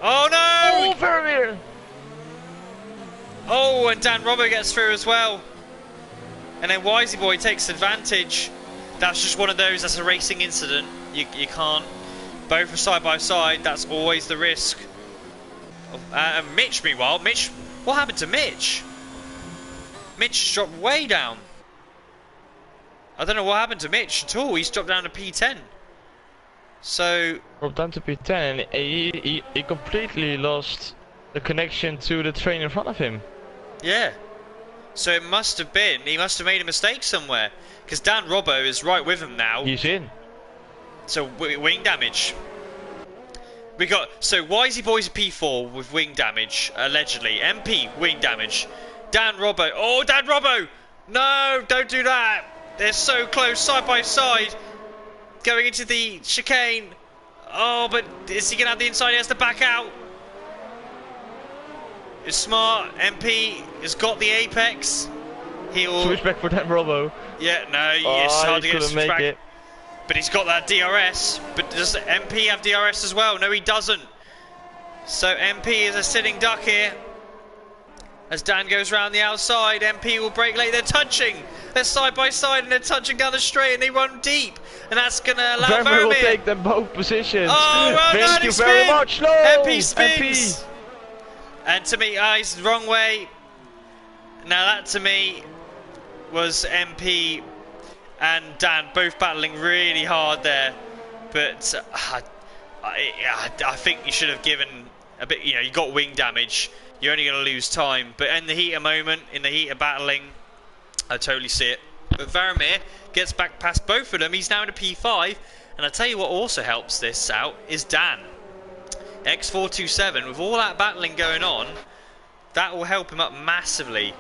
Oh no! Oh, Vermeer! Oh, and Dan Robbo gets through as well. And then Wisey Boy takes advantage. That's just one of those, that's a racing incident. You can't. Both are side by side, that's always the risk. And Mitch, meanwhile, what happened to Mitch? Mitch dropped way down. I don't know what happened to Mitch at all, he's dropped down to P10. So dropped down to P10 and he completely lost the connection to the train in front of him. Yeah. So it must have been, he must have made a mistake somewhere. Because Dan Robbo is right with him now. He's in. So wing damage. We got, so Wisey Boy's a P4 with wing damage, allegedly. MP, wing damage. Dan Robbo, oh Dan Robbo! No, don't do that! They're so close, side by side. Going into the chicane. Oh, but is he going to have the inside? He has to back out. It's smart. MP has got the apex. He'll switch back for Dan Robbo. Yeah, no, it's hard to get a switch back. It. But he's got that DRS. But does MP have DRS as well? No, he doesn't. So MP is a sitting duck here. As Dan goes round the outside, MP will brake late. They're touching. They're side by side and they're touching down the straight and they run deep. And that's going to allow Vermeer will take them both positions. Oh, well, thank you very much. No. MP spins. MP. And to me, he's the wrong way. Now that to me was MP and Dan both battling really hard there. But I think you should have given a bit, you got wing damage. You're only going to lose time. But in the heat of moment, in the heat of battling, I totally see it. But Vermeer gets back past both of them. He's now in a P5. And I tell you what also helps this out is Dan. X427, with all that battling going on, that will help him up massively.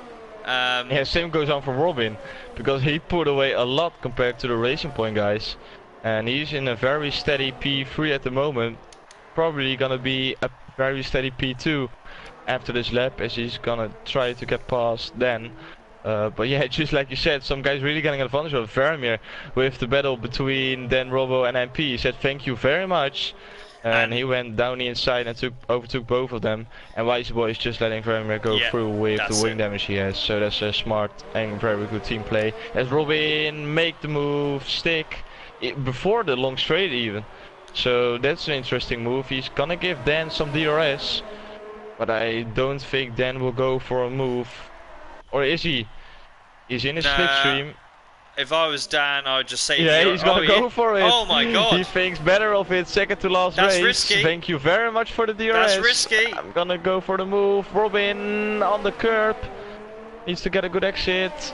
Yeah, same goes on for Robin. Because he put away a lot compared to the Racing Point guys. And he's in a very steady P3 at the moment. Probably going to be a very steady P2. After this lap, as he's gonna try to get past Dan. But yeah, just like you said, some guys really getting advantage of Vermeer with the battle between Dan Robbo and MP. He said thank you very much, and he went down the inside and overtook both of them. And Wisey Boy is just letting Vermeer go through with the wing damage he has. So that's a smart and very good team play. As Robin make the move stick before the long straight even. So that's an interesting move. He's gonna give Dan some DRS. But I don't think Dan will go for a move. Or is he? He's in his slipstream. If I was Dan, I would just say... Yeah, he's gonna go for it. Oh my god. He thinks better of it, second to last race. That's risky. Thank you very much for the DRS. That's risky. I'm gonna go for the move. Robin on the curb. Needs to get a good exit.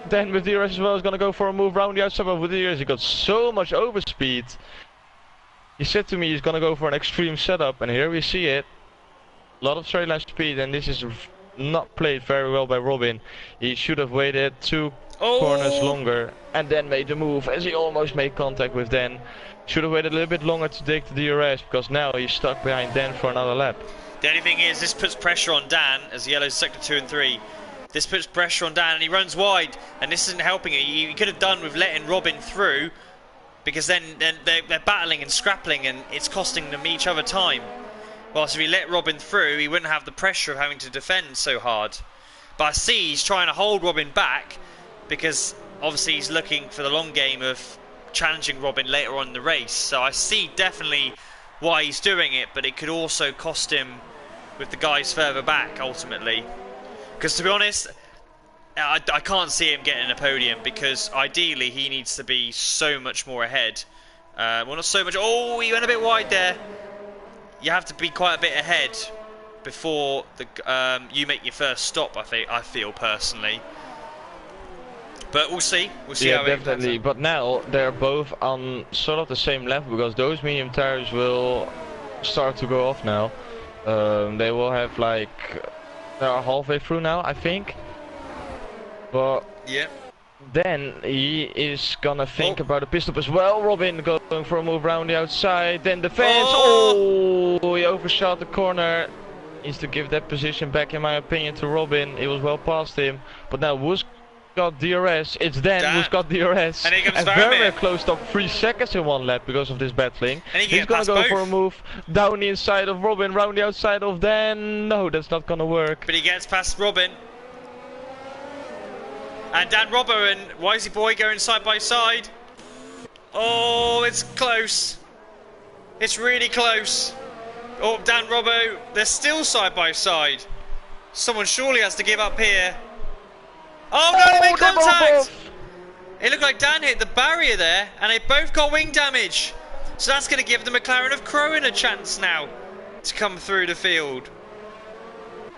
Dan with DRS as well is gonna go for a move round the outside, but with DRS he got so much overspeed. He said to me he's gonna go for an extreme setup, and here we see it. A lot of straight line speed, and this is not played very well by Robin. He should have waited 2 corners longer and then made the move, as he almost made contact with Dan. Should have waited a little bit longer to take the DRS, because now he's stuck behind Dan for another lap. The only thing is, this puts pressure on Dan as the yellow's sector 2 and 3. This puts pressure on Dan, and he runs wide, and this isn't helping it. He could have done with letting Robin through, because then they're battling and scrappling, and it's costing them each other time. Whilst if he let Robin through, he wouldn't have the pressure of having to defend so hard. But I see he's trying to hold Robin back, because obviously he's looking for the long game of challenging Robin later on in the race. So I see definitely why he's doing it, but it could also cost him with the guys further back ultimately. Because to be honest, I can't see him getting a podium, because ideally he needs to be so much more ahead. Well, not so much. Oh, he went a bit wide there. You have to be quite a bit ahead before you make your first stop, I feel personally. But we'll see. We'll see how definitely. But now they're both on sort of the same level, because those medium tires will start to go off now. They will have like, they are halfway through now, I think. But yeah, then he is gonna think about the pit stop as well. Robin going for a move around the outside, then the fence. Oh, he overshot the corner. Needs to give that position back, in my opinion, to Robin. It was well past him. But now who's got DRS? It's Dan who's got DRS. And he comes very close up 3 seconds in one lap because of this battling. And he's gonna go for a move down the inside of Robin, round the outside of Dan. No, that's not gonna work. But he gets past Robin. And Dan Robbo and Wisey Boy going side by side. Oh, it's close. It's really close. Oh, Dan Robbo, they're still side by side. Someone surely has to give up here. Oh no, they made contact! It looked like Dan hit the barrier there, and they both got wing damage. So that's going to give the McLaren of Crowin a chance now to come through the field.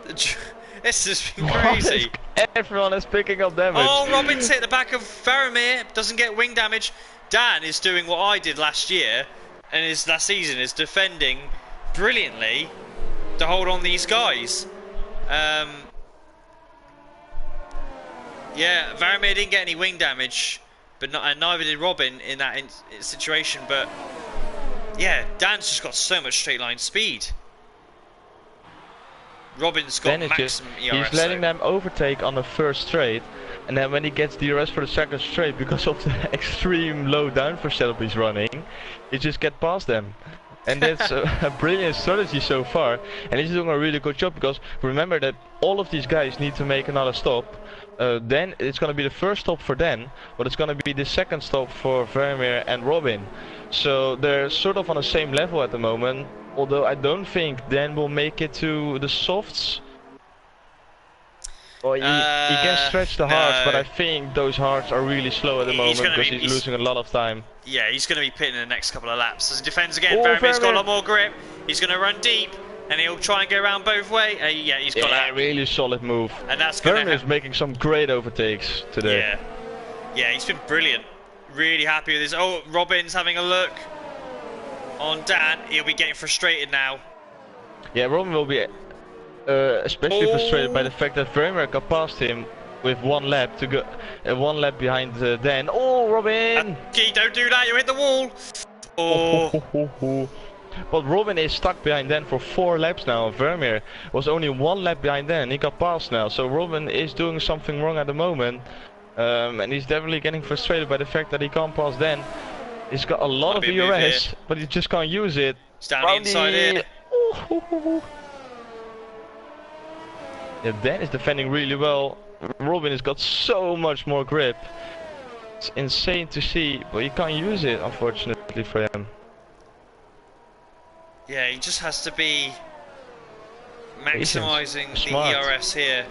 This has been crazy. Everyone is picking up damage. Oh, Robin's hit the back of Faramir, doesn't get wing damage. Dan is doing what I did last year, and his last season is defending brilliantly to hold on these guys. Yeah, Faramir didn't get any wing damage, but and neither did Robin in that situation. But yeah, Dan's just got so much straight line speed. Robin's got maximum ERS. He's letting them overtake on the first straight, and then when he gets DRS for the second straight, because of the extreme low downforce setup he's running, he just gets past them. And that's a brilliant strategy so far, and he's doing a really good job, because remember that all of these guys need to make another stop. Then it's going to be the first stop for Dan, but it's going to be the second stop for Vermeer and Robin. So they're sort of on the same level at the moment, although I don't think Dan will make it to the softs. Well, he can stretch the hards, but I think those hards are really slow at the moment, because he's losing a lot of time. Yeah, he's going to be pitting in the next couple of laps. As he defends again, Veramir's got a lot more grip. He's going to run deep, and he'll try and go around both ways. Yeah, he's got that. Really solid move. And that's going to is making some great overtakes today. Yeah, yeah, he's been brilliant. Really happy with this. Oh, Robin's having a look on Dan. He'll be getting frustrated now. Yeah, Robin will be especially frustrated by the fact that Vermeer got past him with one lap to go, one lap behind Dan. Oh, Robin! Don't do that. You hit the wall. Oh. But Robin is stuck behind Dan for 4 laps now. Vermeer was only 1 lap behind Dan. He got past now, so Robin is doing something wrong at the moment, and he's definitely getting frustrated by the fact that he can't pass Dan. He's got a lot of ERS, but he just can't use it. It's down the inside here. Yeah, Dan is defending really well. Robin has got so much more grip. It's insane to see, but he can't use it, unfortunately for him. Yeah, he just has to be maximising the ERS here.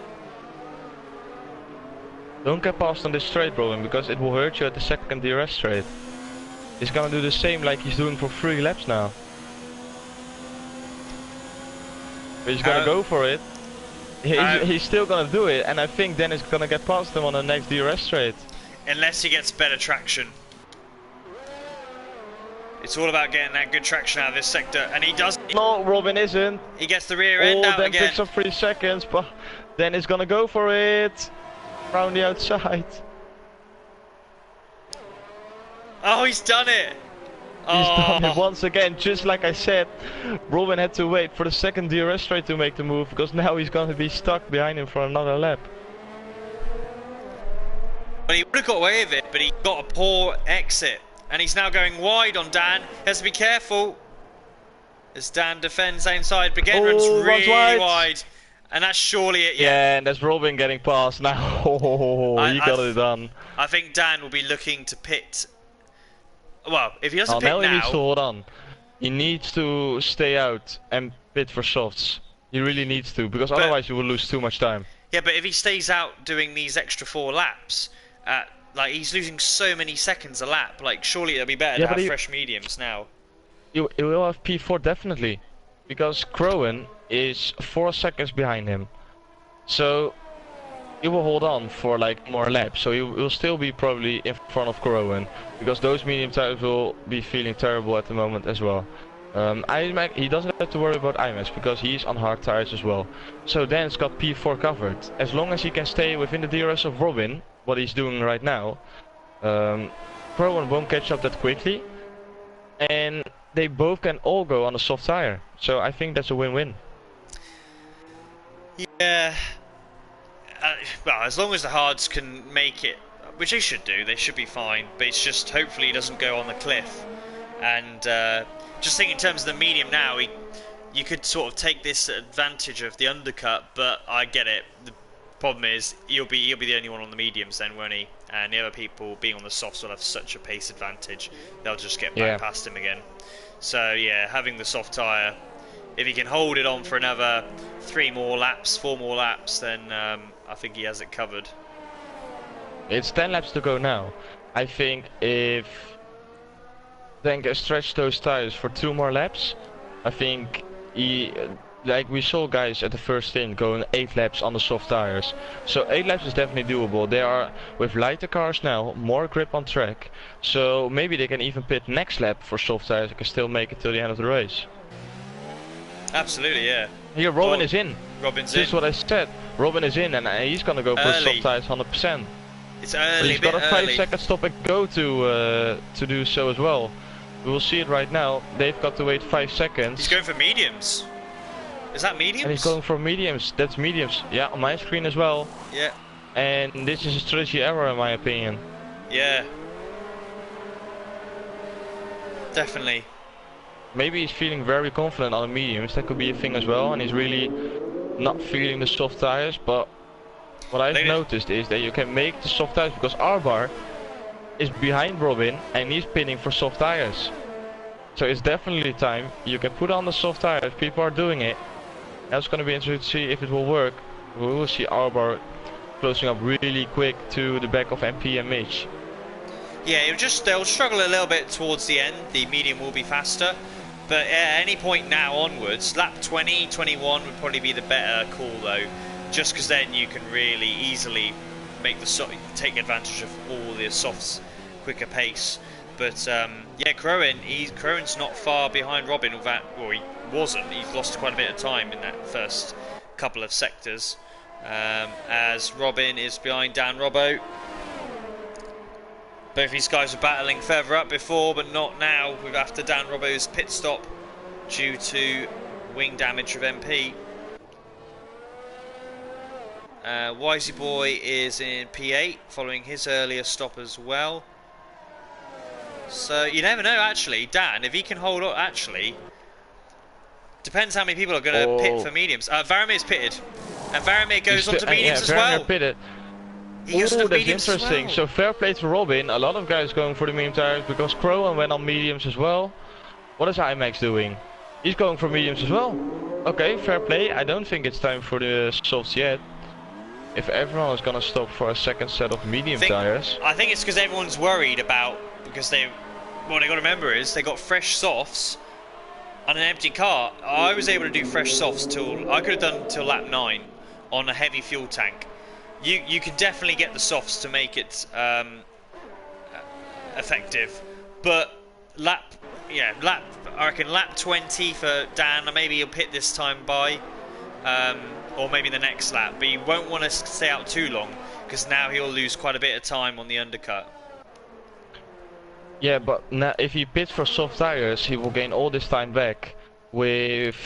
Don't get past on this straight, Robin, because it will hurt you at the second DRS straight. He's gonna do the same like he's doing for 3 laps now. But he's gonna go for it. He's still gonna do it, and I think then he's gonna get past him on the next DRS straight. Unless he gets better traction. It's all about getting that good traction out of this sector, and he does. No, Robin isn't. He gets the rear end out then again. picks up 3 seconds, but then he's gonna go for it. Around the outside. Oh, he's done it. He's done it once again, just like I said. Robin had to wait for the second DRS straight to make the move, because now he's gonna be stuck behind him for another lap. Well, he would have got away with it, but he got a poor exit. And he's now going wide on Dan. He has to be careful as Dan defends inside. But again, runs really wide. And that's surely it, yeah. And that's Robin getting past now. He got it done. I think Dan will be looking to pit. Well, if he doesn't pit now... he needs to hold on. He needs to stay out and pit for softs. He really needs to, because otherwise you will lose too much time. Yeah, but if he stays out doing these extra 4 laps... like, he's losing so many seconds a lap. Like, surely it'll be better to have fresh mediums now. You will have P4 definitely. Because Crowan is 4 seconds behind him. So, he will hold on for, like, more laps. So, he will still be probably in front of Crowan. Because those medium tires will be feeling terrible at the moment as well. He doesn't have to worry about IMAX because he's on hard tires as well. So, Dan's got P4 covered. As long as he can stay within the DRS of Robin, what he's doing right now, Crowan won't catch up that quickly, and they both can all go on a soft tire. So I think that's a win-win. Yeah. Well, as long as the hards can make it, which they should do, they should be fine. But it's just hopefully he doesn't go on the cliff. And just think in terms of the medium now, you could sort of take this advantage of the undercut, but I get it. The problem is he'll be the only one on the mediums then, won't he? And the other people being on the softs will have such a pace advantage, they'll just get back past him again. So yeah, having the soft tyre, if he can hold it on for another 4 more laps, then I think he has it covered. It's 10 laps to go now. I think if Dan can stretch those tyres for 2 more laps, I think like we saw guys at the first stint going 8 laps on the soft tires. So 8 laps is definitely doable. They are with lighter cars now, more grip on track. So maybe they can even pit next lap for soft tires and can still make it till the end of the race. Absolutely, yeah. Here Robin is in. Robin's in. This is what I said. Robin is in and he's gonna go for soft tires 100%. It's early, but he's got a 5-second stop and go to do so as well. We will see it right now. They've got to wait 5 seconds. He's going for mediums. Is that mediums? And he's going for mediums. That's mediums. Yeah, on my screen as well. Yeah. And this is a strategy error in my opinion. Yeah. Definitely. Maybe he's feeling very confident on the mediums. That could be a thing as well. And he's really not feeling the soft tires. But what I've noticed is that you can make the soft tires because R-Bar is behind Robin and he's pinning for soft tires. So it's definitely time. You can put on the soft tires. People are doing it. That's going to be interesting to see if it will work. We will see R-Bar closing up really quick to the back of MP and Mitch. Yeah, they'll struggle a little bit towards the end. The medium will be faster. But at any point now onwards, lap 20, 21 would probably be the better call though. Just because then you can really easily make take advantage of all the softs quicker pace. But yeah, Crowan's not far behind Robin. Well, he wasn't. He's lost quite a bit of time in that first couple of sectors. As Robin is behind Dan Robbo. Both these guys were battling further up before, but not now. After Dan Robbo's pit stop due to wing damage of MP. Wisey Boy is in P8, following his earlier stop as well. So you never know, actually. Dan, if he can hold on, actually, depends how many people are going to pit for mediums. Varamir's pitted, and Varamir goes on to mediums as well. Pitted. He goes to that's interesting. So fair play to Robin. A lot of guys going for the medium tires because Crowan went on mediums as well. What is IMAX doing? He's going for mediums as well. Okay, fair play. I don't think it's time for the softs yet. If everyone is gonna stop for a second set of medium tires. I think it's because everyone's worried about, because what they got to remember is they got fresh softs on an empty car. I was able to do fresh softs I could have done till lap 9 on a heavy fuel tank. You can definitely get the softs to make it effective, but lap yeah, I reckon lap 20 for Dan. Maybe he'll pit this time by, or maybe the next lap. But he won't want to stay out too long because now he'll lose quite a bit of time on the undercut. Yeah, but now if he pits for soft tires, he will gain all this time back with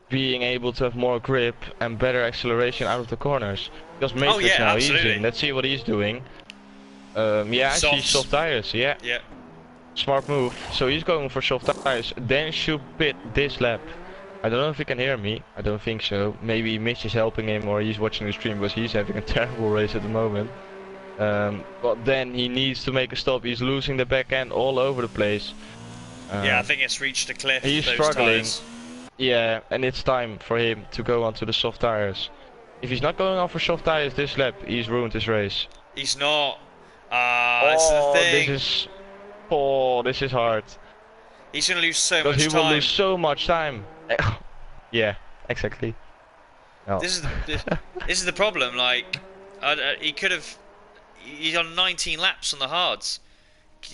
being able to have more grip and better acceleration out of the corners. Because Matrix now he's in. Let's see what he's doing. Yeah, I see soft tires. Yeah. Yeah. Smart move. So he's going for soft tires. Then should pit this lap. I don't know if he can hear me. I don't think so. Maybe Mitch is helping him or he's watching the stream because he's having a terrible race at the moment. But then he needs to make a stop. He's losing the back end all over the place. Yeah, I think it's reached a cliff. He's struggling. Tires. Yeah, and it's time for him to go onto the soft tires. If he's not going on for soft tires this lap, he's ruined his race. He's not. That's the thing. This is hard. He's gonna lose so much time. Because he will lose so much time. Yeah, exactly. No. This is the problem. Like, he could have. He's on 19 laps on the hards.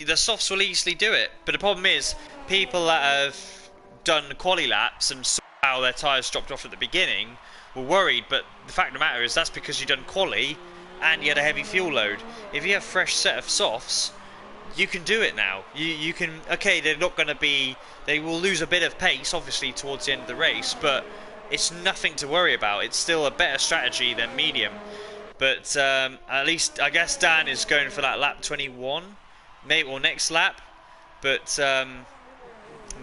The softs will easily do it, but the problem is people that have done quali laps and saw how their tyres dropped off at the beginning were worried. But the fact of the matter is that's because you've done quali and you had a heavy fuel load. If you have a fresh set of softs, you can do it now. You can. Okay, they're not going to be. They will lose a bit of pace, obviously, towards the end of the race, but it's nothing to worry about. It's still a better strategy than medium. But at least I guess Dan is going for that lap 21, maybe or next lap. But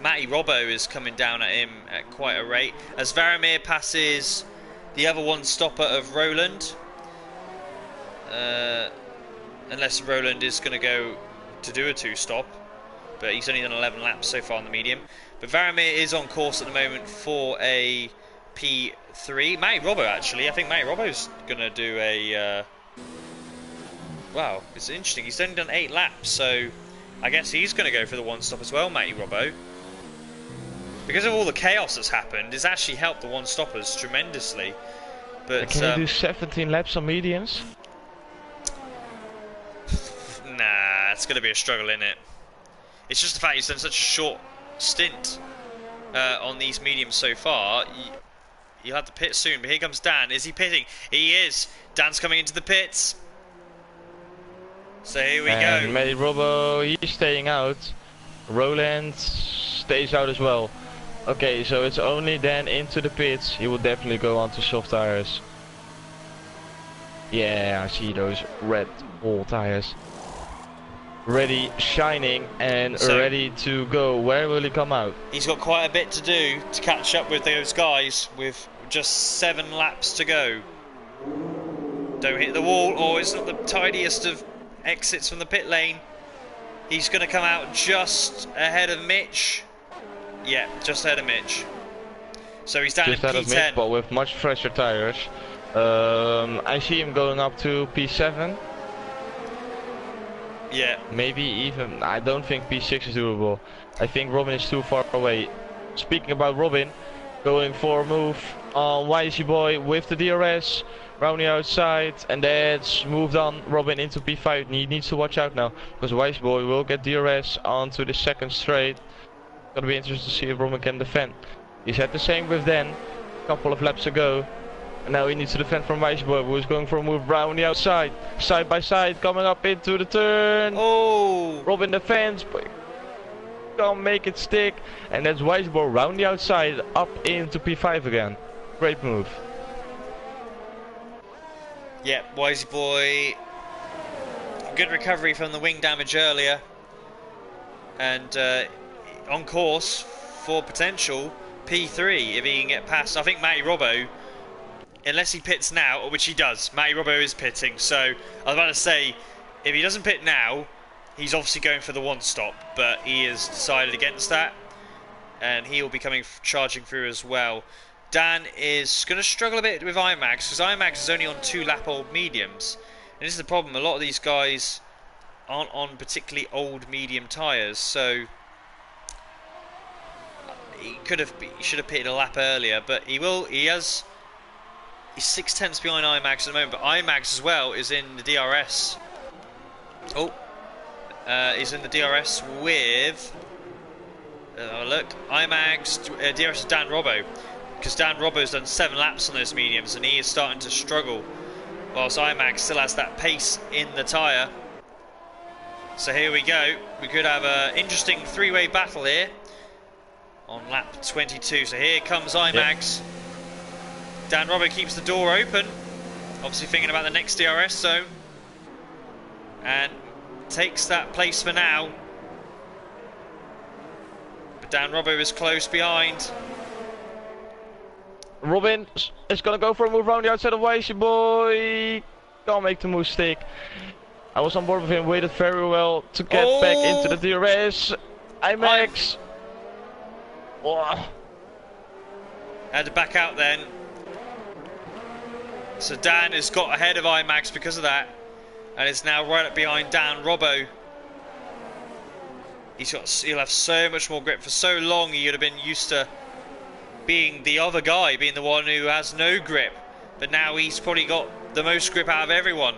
Matty Robbo is coming down at him at quite a rate as Varamir passes the other one stopper of Roland. Unless Roland is going to go to do a 2-stop, but he's only done 11 laps so far on the medium. But Varamir is on course at the moment for a P3. Matty Robbo, actually, I think Matty Robbo's going to do a... wow, it's interesting. He's only done 8 laps, so I guess he's going to go for the 1-stop as well, Matty Robbo. Because of all the chaos that's happened, it's actually helped the 1-stoppers tremendously. But can you do 17 laps on mediums? Nah, it's going to be a struggle, isn't it? It's just the fact he's done such a short stint on these mediums so far. You'll have to pit soon, but here comes Dan. Is he pitting? He is. Dan's coming into the pits. So here we go. Matty Robbo, he's staying out. Roland stays out as well. Okay, so it's only Dan into the pits. He will definitely go on to soft tires. Yeah, I see those red Bull tires. Ready, shining, and ready to go. Where will he come out? He's got quite a bit to do to catch up with those guys with just 7 laps to go. Don't hit the wall, or it's not the tidiest of exits from the pit lane. He's going to come out just ahead of Mitch. Yeah, just ahead of Mitch. So he's down just in P10. Of Mitch, but with much fresher tires. I see him going up to P7. Yeah. Maybe even, I don't think P6 is doable. I think Robin is too far away. Speaking about Robin, going for a move on Wisey Boy with the DRS, round the outside, and that's moved on Robin into P5. He needs to watch out now, because Wisey Boy will get DRS onto the second straight. Gonna be interesting to see if Robin can defend. He's had the same with Dan a couple of laps ago. And now he needs to defend from Weisberg, who is going for a move round the outside. Side by side, coming up into the turn. Oh! Robin defends, but can't make it stick. And that's Weisberg round the outside, up into P5 again. Great move. Yeah, Wisey Boy. Good recovery from the wing damage earlier. And on course for potential P3 if he can get past. I think Matty Robbo, unless he pits now, which he does. Matty Robbo is pitting, so I was about to say, if he doesn't pit now, he's obviously going for the 1-stop, but he has decided against that, and he will be charging through as well. Dan is going to struggle a bit with IMAX, because IMAX is only on 2-lap-old mediums, and this is the problem. A lot of these guys aren't on particularly old medium tyres, so he should have pitted a lap earlier, but he will. He's 6/10 behind IMAX at the moment, but IMAX as well is in the DRS. Oh, he's in the DRS with Look, IMAG's DRS is Dan Robbo, because Dan Robbo's done 7 laps on those mediums and he is starting to struggle, whilst IMAG still has that pace in the tyre. So here we go, we could have an interesting 3-way battle here on lap 22. So here comes IMAG's. Dan Robbo keeps the door open, obviously thinking about the next DRS zone, and takes that place for now. But Dan Robbo is close behind. Robin is gonna go for a move around the outside of Wisey boy. Can't make the move stick. I was on board with him, waited very well to get back into the DRS. IMAX. Had to back out then. So Dan has got ahead of IMAX because of that, and is now right up behind Dan Robbo. He'll have so much more grip. For so long he would have been used to being the other guy, being the one who has no grip, but now he's probably got the most grip out of everyone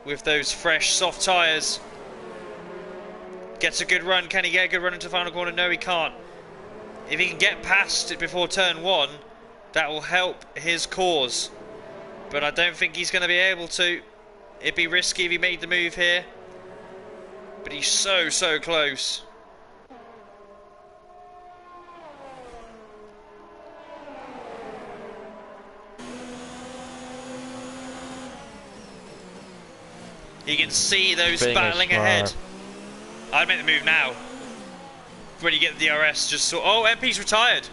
with those fresh soft tyres. Gets a good run. Can he get a good run into the final corner? No, he can't. If he can get past it before turn 1, that will help his cause, but I don't think he's going to be able to. It'd be risky if he made the move here, but he's so close. You can see those battling ahead. I'd make the move now. When you get the DRS, just so. Oh, MP's retired.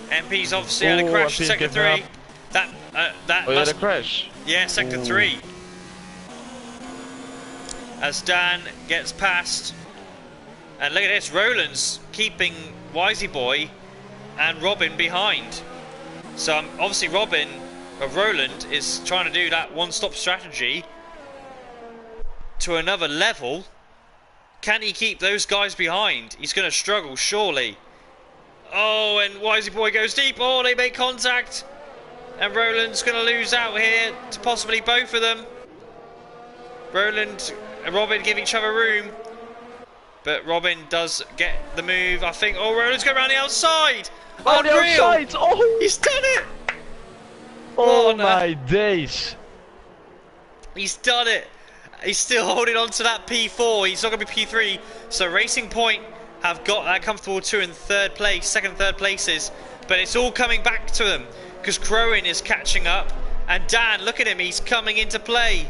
MP's obviously had a crash in sector 3. That had a crash. Yeah, sector 3. As Dan gets past, and look at this, Roland's keeping Wisey Boy and Robin behind. So obviously Roland is trying to do that one-stop strategy to another level. Can he keep those guys behind? He's going to struggle, surely. Oh, and Wisey Boy goes deep. Oh, they make contact. And Roland's going to lose out here to possibly both of them. Roland and Robin give each other room. But Robin does get the move, I think. Oh, Roland's going around the outside. Oh, Unreal. the outside. Oh, he's done it. Oh, my days. He's done it. He's still holding on to that P4. He's not going to be P3. So Racing Point have got that comfortable 2 and 3rd place, 2nd and 3rd places. But it's all coming back to them because Crowin is catching up. And Dan, look at him. He's coming into play.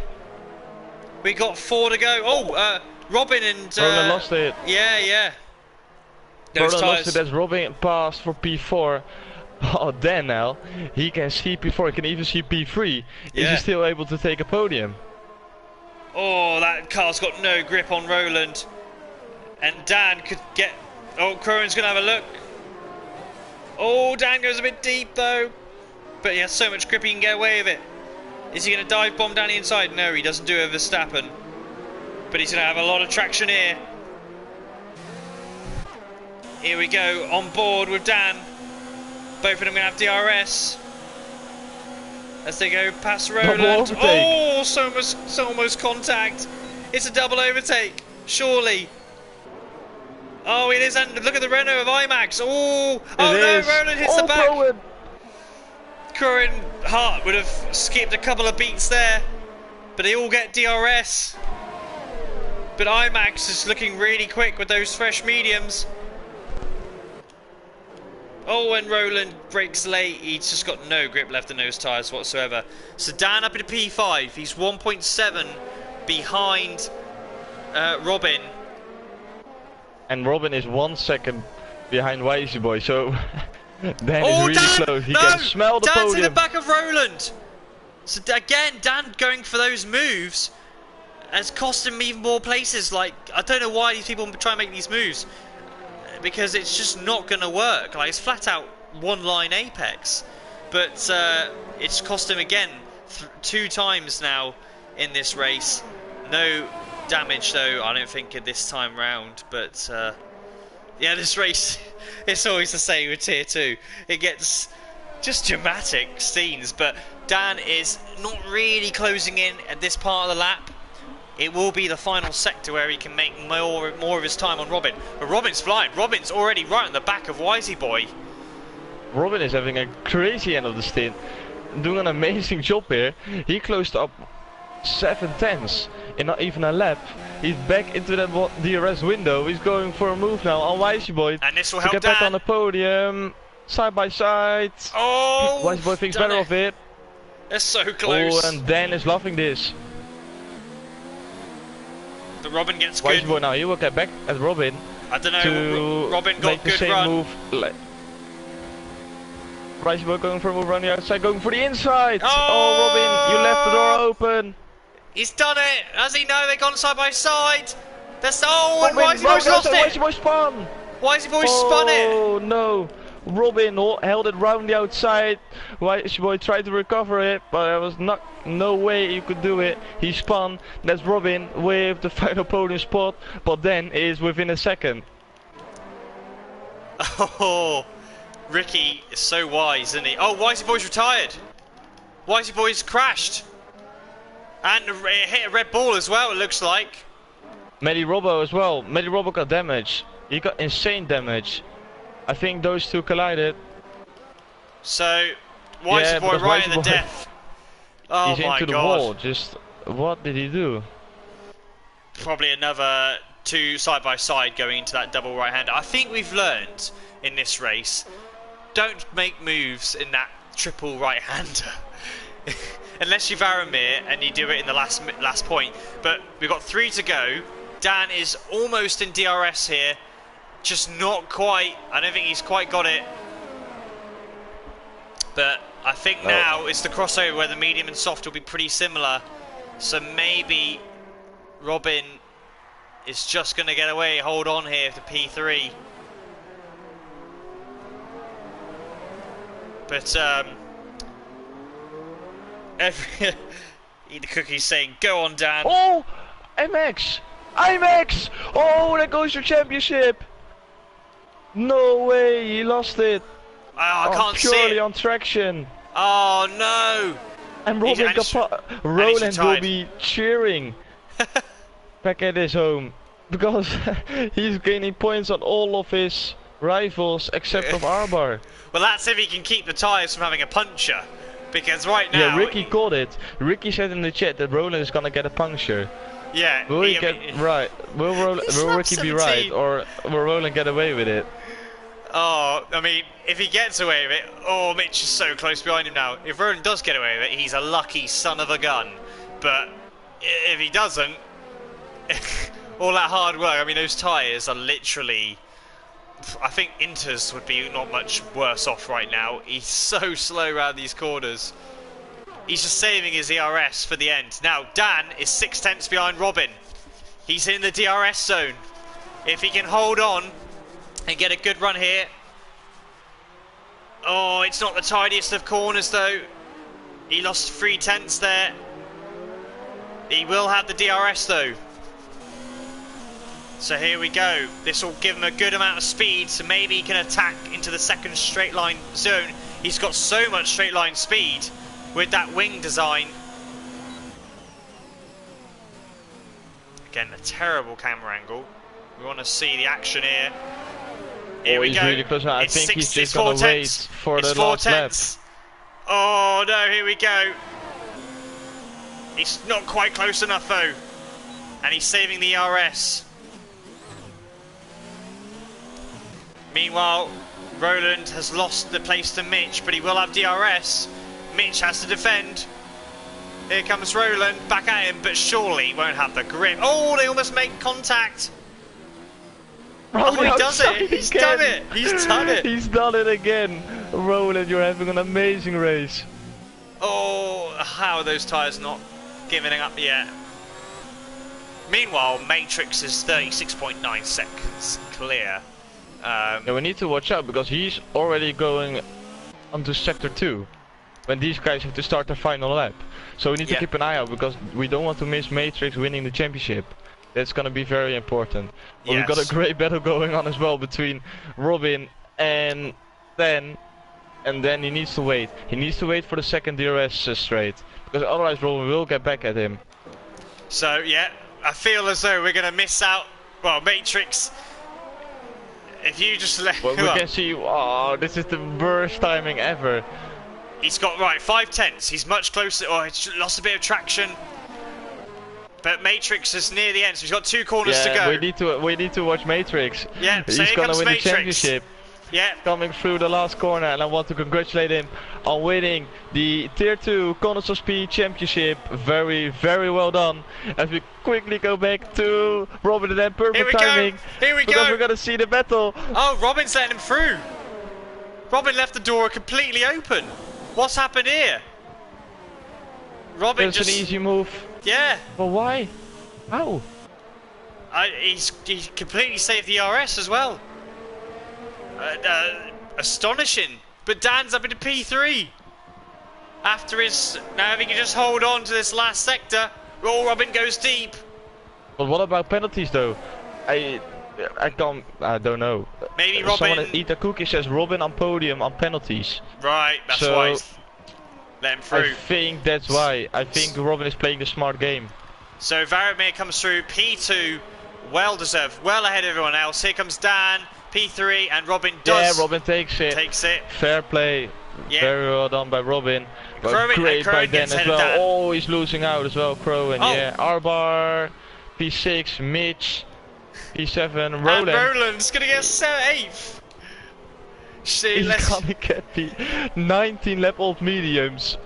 We got 4 to go. Oh, Robin and... Roland lost it. Yeah. Roland lost it as Robin passed for P4. Oh, Dan now. He can see P4. He can even see P3. Yeah. Is he still able to take a podium? Oh, that car's got no grip on Roland. And Dan could get... Oh, Crowin's going to have a look. Oh, Dan goes a bit deep, though. But he has so much grip he can get away with it. Is he going to dive bomb down the inside? No, he doesn't do it with Verstappen. But he's going to have a lot of traction here. Here we go, on board with Dan. Both of them going to have DRS. As they go past Roland. Oh, so almost contact. It's a double overtake, surely. Oh, it is, and look at the Renault of IMAX. Oh no, Roland hits the back. Corin Hart would have skipped a couple of beats there, but they all get DRS. But IMAX is looking really quick with those fresh mediums. Oh, and Roland brakes late. He's just got no grip left in those tyres whatsoever. So Dan up into P5. He's 1.7 behind Robin. And Robin is 1 second behind Wisey Boy. So Dan is really close. He can smell the podium. Dan's in the back of Roland. So again, Dan going for those moves has cost him even more places. Like, I don't know why these people try and make these moves, because it's just not going to work. Like, it's flat out one line apex, but it's cost him again 2 times now in this race. No damage though, I don't think, at this time round. But yeah, this race, it's always the same with tier 2. It gets just dramatic scenes, but Dan is not really closing in at this part of the lap. it will be the final sector where he can make more of his time on Robin. But Robin's flying. Robin's already right on the back of Wisey Boy. Robin is having a crazy end of the stint, doing an amazing job here. He closed up 7/10 in not even a lap. He's back into that DRS window. He's going for a move now on Wisey Boy. And this will to help get back on the podium. Side by side. Oh! Wisey Boy thinks better of it. They're so close. Oh, and Dan is loving this. The Robin gets good. Wisey Boy now, he will get back at Robin. I don't know, Robin got make the good same run. Move. Wisey Boy going for a move around the outside, going for the inside. Oh, Robin, you left the door open. He's done it. Has he? No, they've gone side by side. That's and Robin, Wisey Boy's lost it. Wisey Boy spun. Wisey Boy spun it. Oh no. Robin held it round the outside. Wisey Boy tried to recover it, but there was no way you could do it. He spun. That's Robin with the final podium spot, but then is within a second. Oh, Ricky is so wise, isn't he? Oh, Wisey Boy's retired. Wisey Boy's crashed. And hit a red ball as well, it looks like. Medi Robbo as well. Medi Robbo got damage. He got insane damage. I think those two collided. So, Wisey Boy right in the death. Oh he's my god. Into the wall. Just, what did he do? Probably another two side by side going into that double right hander. I think we've learned in this race, don't make moves in that triple right hander. Unless you're Varamir and you do it in the last point. But we've got 3 to go. Dan is almost in DRS here. Just not quite. I don't think he's quite got it. But I think now it's the crossover where the medium and soft will be pretty similar. So maybe Robin is just going to get away. Hold on here for P3. But the cookie's saying, "Go on, Dan." Oh, IMAX! IMAX! Oh, there goes your championship. No way, he lost it. I can't see it. Purely on traction. Oh no! And Roland will be cheering back at his home because he's gaining points on all of his rivals except of Arbar. Well, that's if he can keep the tyres from having a puncture. Because right now... Yeah, Ricky called it. Ricky said in the chat that Roland is gonna get a puncture. Yeah. Will he get right? Will Ricky be right? Or will Roland get away with it? Oh, I mean, if he gets away with it... Oh, Mitch is so close behind him now. If Roland does get away with it, he's a lucky son of a gun. But if he doesn't... all that hard work, I mean, those tyres are literally... I think Inter's would be not much worse off right now. He's so slow around these corners. He's just saving his ERS for the end. Now, Dan is 6/10 behind Robin. He's in the DRS zone. If he can hold on and get a good run here. Oh, it's not the tidiest of corners though. He lost 3/10 there. He will have the DRS though. So here we go. This will give him a good amount of speed, so maybe he can attack into the second straight line zone. He's got so much straight line speed with that wing design. Again, a terrible camera angle. We want to see the action here. Here we go. Really close. I think he's just gonna wait for the last lap. Oh no, here we go. He's not quite close enough though. And he's saving the ERS. Meanwhile, Roland has lost the place to Mitch, but he will have DRS. Mitch has to defend. Here comes Roland, back at him, but surely he won't have the grip. Oh, they almost make contact. Oh, he does it. He's done it. He's done it. He's done it again. Roland, you're having an amazing race. Oh, how are those tyres not giving up yet? Meanwhile, Matrix is 36.9 seconds clear. Yeah, we need to watch out because he's already going onto sector 2 when these guys have to start their final lap. So we need to keep an eye out because we don't want to miss Matrix winning the championship. That's going to be very important. But we've got a great battle going on as well between Robin and Dan. And then he needs to wait. He needs to wait for the second DRS straight because otherwise Robin will get back at him. So yeah, I feel as though we're going to miss out. Well, Matrix, if you just let... Well, we can see, oh, this is the worst timing ever. He's got, right, 5/10. He's much closer. Oh, he's lost a bit of traction. But Matrix is near the end, so he's got 2 corners to go. We need to watch Matrix. Yeah, so he's here gonna comes win Matrix. the championship. Yeah. Coming through the last corner, and I want to congratulate him on winning the Tier 2 Corners of Speed Championship. Very, very well done. As we quickly go back to Robin, and then perfect timing. Here we go. Because we're gonna see the battle. Oh, Robin's letting him through. Robin left the door completely open. What's happened here? Robin It's an easy move. Yeah. But why? How? He completely saved the RS as well. Astonishing. But Dan's up into P3. After his... Now if he can just hold on to this last sector. Oh, Robin goes deep. But what about penalties though? I don't know. Maybe Robin... Someone at Eat a Cookie says Robin on podium on penalties. Right, that's why he's let him through. I think that's why. I think Robin is playing the smart game. So Varadmir comes through, P2, well deserved, well ahead of everyone else. Here comes Dan, P3, and Robin does. Yeah, Robin takes it. Fair play. Yeah. Very well done by Robin. But great by Dan as well. Oh, he's losing out as well, Crowan. Oh. Yeah, Arbar, P6, Mitch, P7, Roland. And Roland's gonna get 8th. He's gonna get the 19 lap old mediums.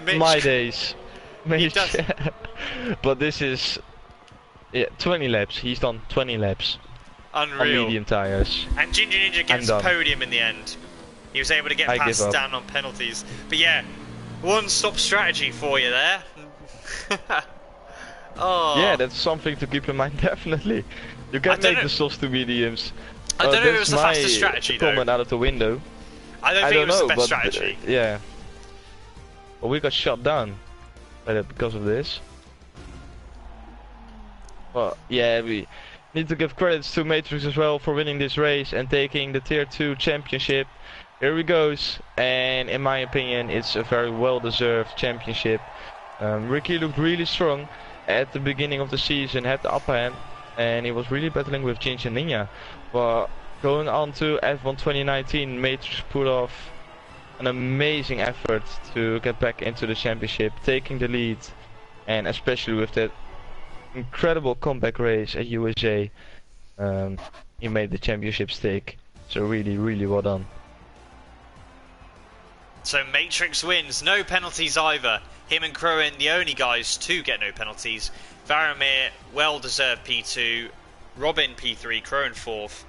Mitch. My days. He does. But this is 20 laps. He's done 20 laps. Unreal. On medium tires. And Ginger Ninja gets the podium in the end. He was able to get past Dan on penalties. But yeah, one-stop strategy for you there. Oh. Yeah, that's something to keep in mind, definitely. You can make the softs to mediums. I don't know if it was the fastest strategy though. Comment out of the window. I don't think it was the best strategy. Yeah. Well, we got shut down because of this. Well, yeah, we need to give credits to Matrix as well for winning this race and taking the Tier 2 championship. Here he goes, and in my opinion, it's a very well-deserved championship. Ricky looked really strong at the beginning of the season, had the upper hand, and he was really battling with Ginger Ninja. But going on to F1 2019, Matrix put off an amazing effort to get back into the championship, taking the lead, and especially with that incredible comeback race at USA, he made the championship stick. So really, really well done. So Matrix wins, no penalties either. Him and Crowan, the only guys to get no penalties. Varamir, well-deserved P2. Robin P3, Crowan 4th.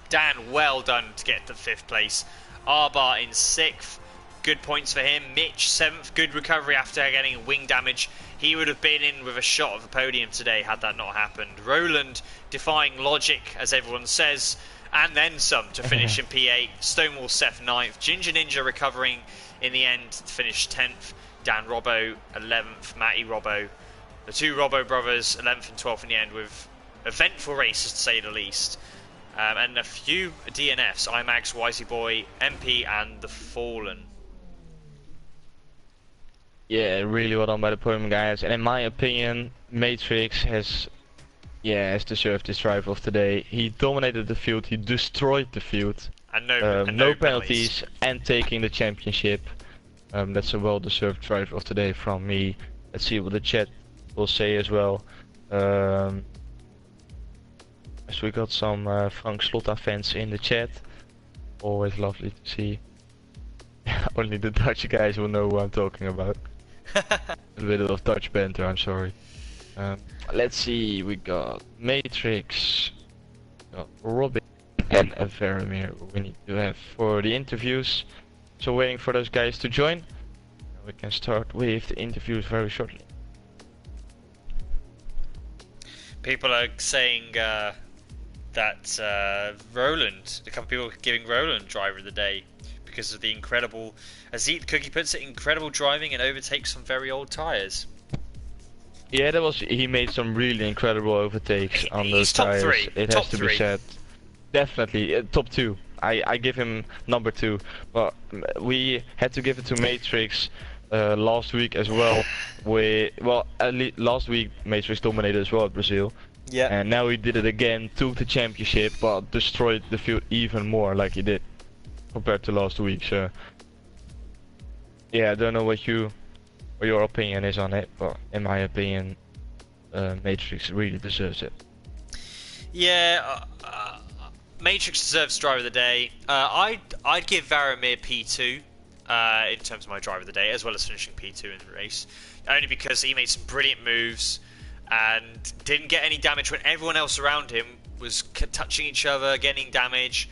Dan, well done to get to 5th place. Arbar in 6th. Good points for him. Mitch 7th. Good recovery after getting wing damage. He would have been in with a shot of the podium today had that not happened. Roland defying logic, as everyone says, and then some to finish in P8. Stonewall Seth 9th. Ginger Ninja recovering in the end to finish 10th. Dan Robbo 11th. Matty Robbo. The 2 Robbo brothers 11th and 12th in the end with eventful races to say the least. And a few DNFs, IMAX, Wisey Boy, MP and The Fallen. Yeah, really well done by the podium guys, and in my opinion, Matrix has deserved this driver of today. He dominated the field, he destroyed the field. And no penalties, and taking the championship. That's a well-deserved driver of today from me. Let's see what the chat will say as well. So we got some Frank Slotta fans in the chat. Always lovely to see. Only the Dutch guys will know who I'm talking about. A bit of Dutch banter, I'm sorry. Let's see, we got Matrix, got Robin, and Varamir we need to have for the interviews. So waiting for those guys to join. We can start with the interviews very shortly. People are saying that Roland, a couple of people are giving Roland driver of the day because of the incredible, as Eat Cookie puts it, incredible driving and overtakes some very old tyres. Yeah, he made some really incredible overtakes on those tyres. It has to be said. Definitely, top 2. I give him number 2, but we had to give it to Matrix. last week as well. At least last week Matrix dominated as well at Brazil. Yeah. And now he did it again, took the championship, but destroyed the field even more like he did compared to last week. So yeah, I don't know what your opinion is on it, but in my opinion, Matrix really deserves it. Yeah, Matrix deserves driver of the day. I'd give Varamir P2 in terms of my driver of the day, as well as finishing P2 in the race, only because he made some brilliant moves and didn't get any damage when everyone else around him was touching each other, getting damage,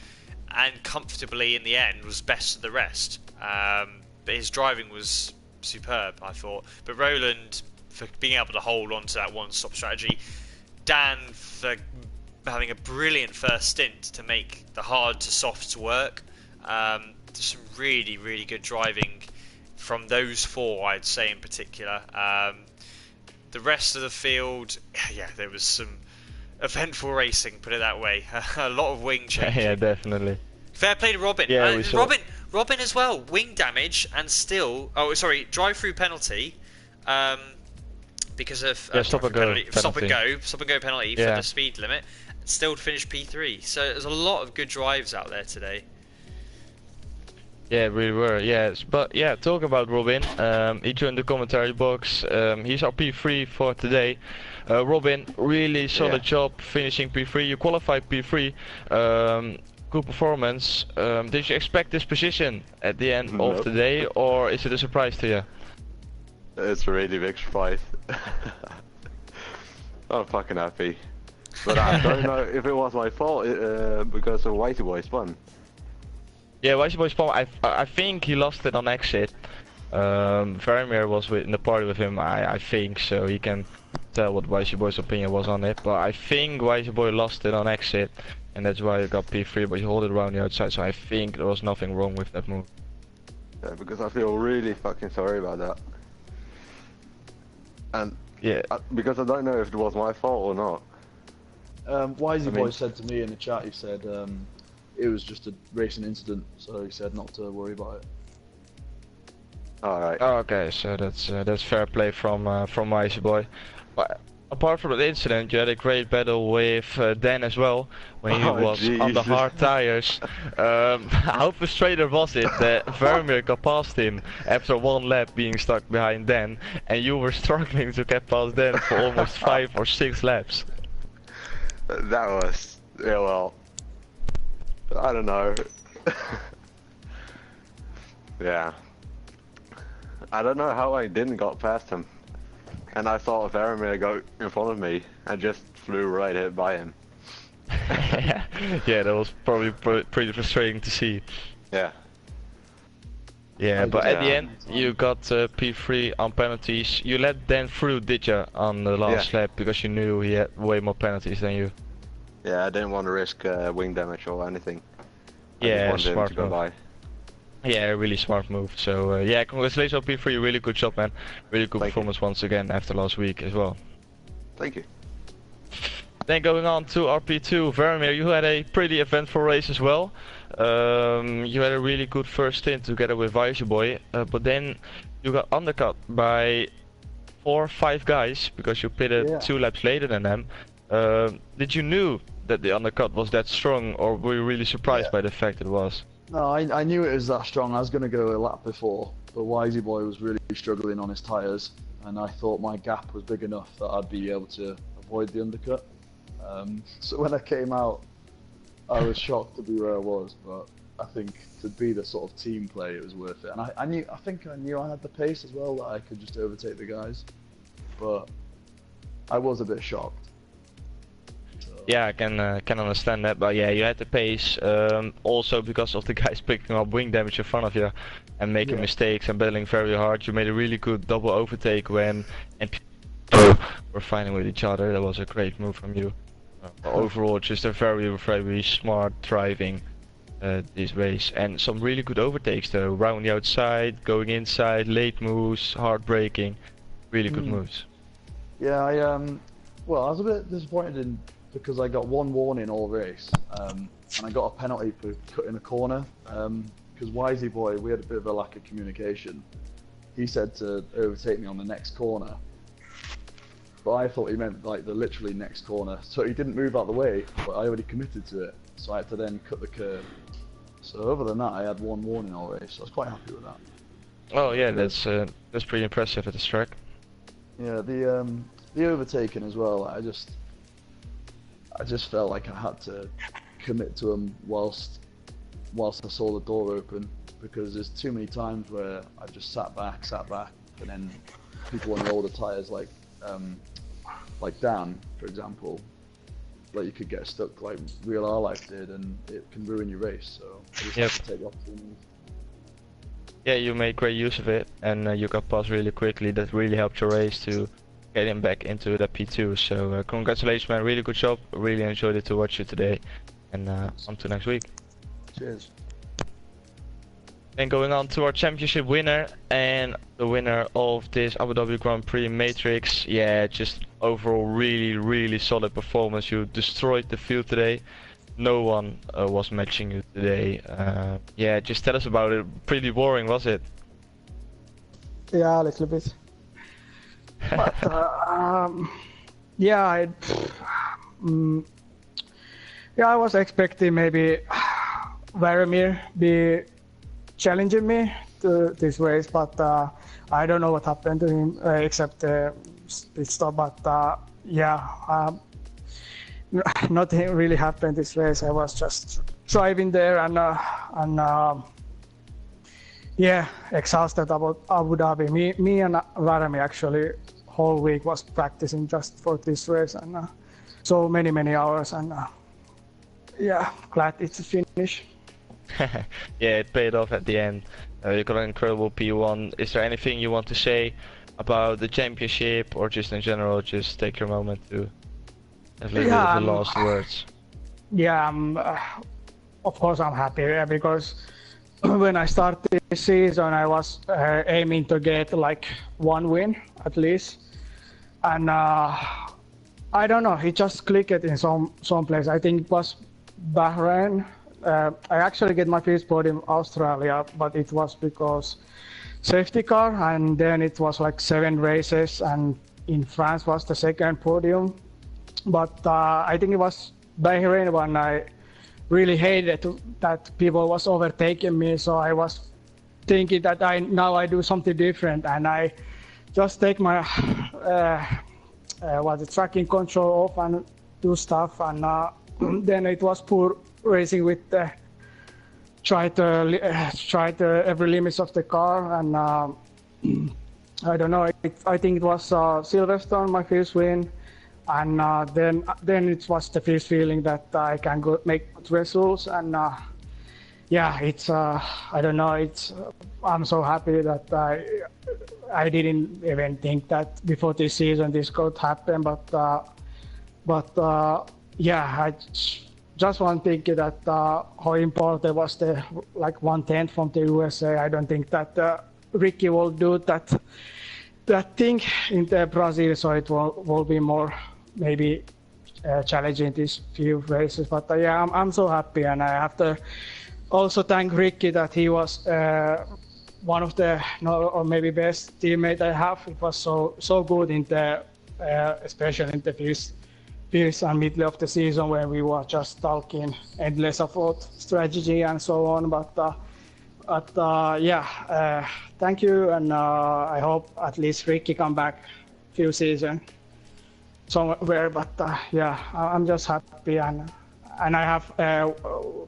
and comfortably in the end was best of the rest. But his driving was superb, I thought. But Roland, for being able to hold on to that one-stop strategy. Dan, for having a brilliant first stint to make the hard to soft work. Some really, really good driving from those four, I'd say in particular. The rest of the field, yeah, there was some eventful racing, put it that way. A lot of wing changing. Yeah, definitely. Fair play to Robin. Yeah, Robin as well. Wing damage and still... Oh, sorry, drive-through penalty. Because of stop and go penalty for the speed limit. Still to finish P3. So there's a lot of good drives out there today. Yeah, really were, yes. But yeah, talk about Robin. He joined the commentary box. He's our P3 for today. Robin, really solid job finishing P3. You qualified P3. Good performance. Did you expect this position at the end of the day, or is it a surprise to you? It's a really big surprise. I'm fucking happy. But I don't know if it was my fault because of Whitey Boy spun. Yeah, Whitey Boy spun. I think he lost it on exit. Varamir was in the party with him, I think, so he can tell what Whitey Boy's opinion was on it. But I think Whitey Boy lost it on exit, and that's why he got P3, but he held it around the outside, so I think there was nothing wrong with that move. Yeah, because I feel really fucking sorry about that. And yeah, because I don't know if it was my fault or not. Wisey Boy said to me in the chat, he said it was just a racing incident, so he said not to worry about it. Alright. Okay, so that's fair play from Wisey Boy. But apart from the incident, you had a great battle with Dan as well, when he was on the hard tires. How frustrating was it that Varamir got past him after one lap being stuck behind Dan, and you were struggling to get past Dan for almost 5 or 6 laps? That was, yeah, well, I don't know. Yeah. I don't know how I didn't got past him. And I saw Varamir go in front of me and just flew right by him. Yeah, that was probably pretty frustrating to see. Yeah. Yeah, but at the end you got P3 on penalties. You let Dan through, did you, on the last lap because you knew he had way more penalties than you? Yeah, I didn't want to risk wing damage or anything. Yeah, smart move. Yeah, really smart move. So yeah, congratulations on P3, really good job, man. Really good performance once again after last week as well. Thank you. Then going on to RP2, Varamir, you had a pretty eventful race as well. You had a really good first stint together with Wisey Boy, but then you got undercut by 4 or 5 guys because you pitted 2 laps later than them. Did you knew that the undercut was that strong, or were you really surprised by the fact it was? No, I knew it was that strong. I was going to go a lap before, but Wisey Boy was really struggling on his tyres, and I thought my gap was big enough that I'd be able to avoid the undercut. So when I came out, I was shocked to be where I was, but I think to be the sort of team play, it was worth it. And I think I knew I had the pace as well, that I could just overtake the guys, but I was a bit shocked. Yeah, I can understand that, but yeah, you had the pace, also because of the guys picking up wing damage in front of you and making mistakes and battling very hard. You made a really good double overtake when people were fighting with each other. That was a great move from you. Overall, just a very smart driving this race, and some really good overtakes though. Round the outside, going inside, late moves, hard braking, really good moves. Yeah, well, I was a bit disappointed because I got 1 warning all race, and I got a penalty for cutting a corner, because Wisey Boy, we had a bit of a lack of communication, he said to overtake me on the next corner. But I thought he meant like the literally next corner. So he didn't move out the way, but I already committed to it. So I had to then cut the curb. So other than that, I had one warning all race. So I was quite happy with that. Oh yeah, that's pretty impressive at this track. Yeah, the overtaking as well. I just felt like I had to commit to him whilst I saw the door open, because there's too many times where I just sat back, and then people on the older tyres like Dan, for example, like you could get stuck like real R Life did, and it can ruin your race. So I just have to take the opportunity. Yeah, you made great use of it, and you got past really quickly. That really helped your race to get him back into the P2. So congratulations, man! Really good job. Really enjoyed it to watch you today, and on to next week. Cheers. Then going on to our championship winner, and the winner of this Abu Dhabi Grand Prix Matrix. Yeah, just overall really solid performance. You destroyed the field today. No one was matching you today. Yeah, just tell us about it. Pretty boring, was it? Yeah, a little bit. But yeah, I was expecting maybe Varamir be challenging me to this race, but I don't know what happened to him except pit stop. But yeah, nothing really happened this race. I was just driving there and yeah, exhausted about Abu Dhabi. Me and Varamir actually whole week was practicing just for this race, and so many hours, and yeah, glad it's finished. Yeah, it paid off at the end. You got an incredible P1. Is there anything you want to say about the championship, or just in general, just take your moment to at least the last words? Yeah, of course I'm happy because when I started this season, I was aiming to get like one win at least, and I don't know, it just clicked in some place. I think it was Bahrain. I actually get my first podium in Australia, but it was because safety car, and then it was like 7 races, and in France was the second podium. But I think it was Bahrain when I really hated that people was overtaking me, so I was thinking that now I do something different, and I just take my tracking control off and do stuff, and then it was poor racing with try to every limits of the car, and I don't know. I think it was Silverstone, my first win, and then it was the first feeling that I can go make good results, and yeah, it's I don't know. It's I'm so happy that I didn't even think that before this season this could happen, but yeah, I just one thing that how important was the like 1/10 from the USA. I don't think that Ricky will do that thing in the Brazil, so it will be more maybe challenging these few races. But yeah, I'm so happy, and I have to also thank Ricky that he was one of the or maybe best teammate I have. It was so good in the especially in the first and middle of the season where we were just talking endless about strategy and so on. But yeah, thank you, and I hope at least Ricky come back few season somewhere. But yeah, I'm just happy, and I have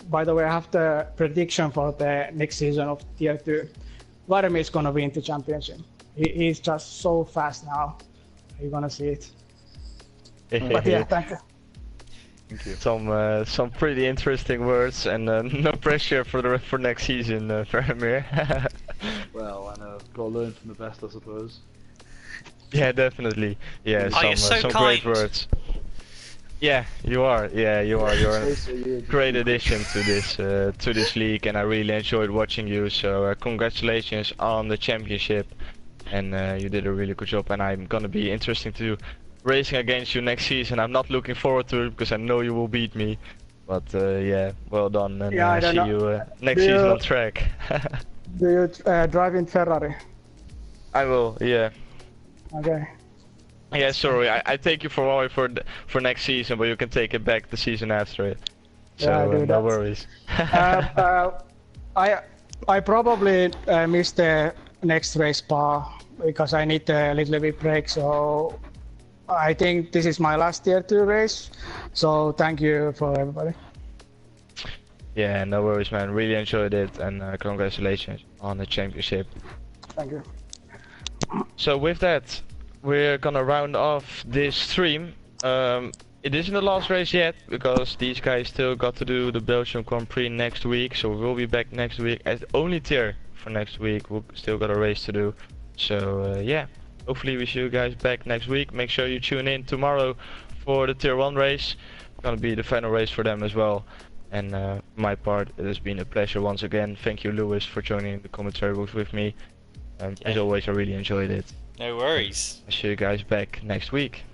by the way, I have the prediction for the next season of Tier 2. Varamir is gonna win the championship. He's just so fast now. You're gonna see it. But yeah, thank you. Thank you. Some pretty interesting words, and no pressure for next season, Varamir. Well, I know. Got to learn from the best, I suppose. Yeah, definitely. Yeah, some great words. Yeah, you are. Yeah, you are. You're a great addition to this league, and I really enjoyed watching you. So congratulations on the championship, and you did a really good job. And I'm gonna be interesting to racing against you next season. I'm not looking forward to it because I know you will beat me. But yeah, well done, and yeah, see you next season on track. Do you drive in Ferrari? I will, yeah. Okay. Yeah, sorry, I take you for Huawei for next season, but you can take it back the season after it. So Yeah, I do no that. worries. I probably missed the next race bar because I need a little bit break. So I think this is my last Tier 2 race. So thank you for everybody. Yeah, no worries, man. Really enjoyed it, and congratulations on the championship. Thank you. So with that, we're gonna round off this stream. It isn't the last race yet, because these guys still got to do the Belgium Grand Prix next week, so we'll be back next week as the only tier for next week. We've still got a race to do. So yeah, hopefully we see you guys back next week. Make sure you tune in tomorrow for the tier 1 race. It's gonna be the final race for them as well. And my part, it has been a pleasure once again. Thank you, Lewis, for joining the commentary booth with me. As always, I really enjoyed it. No worries. I'll see you guys back next week.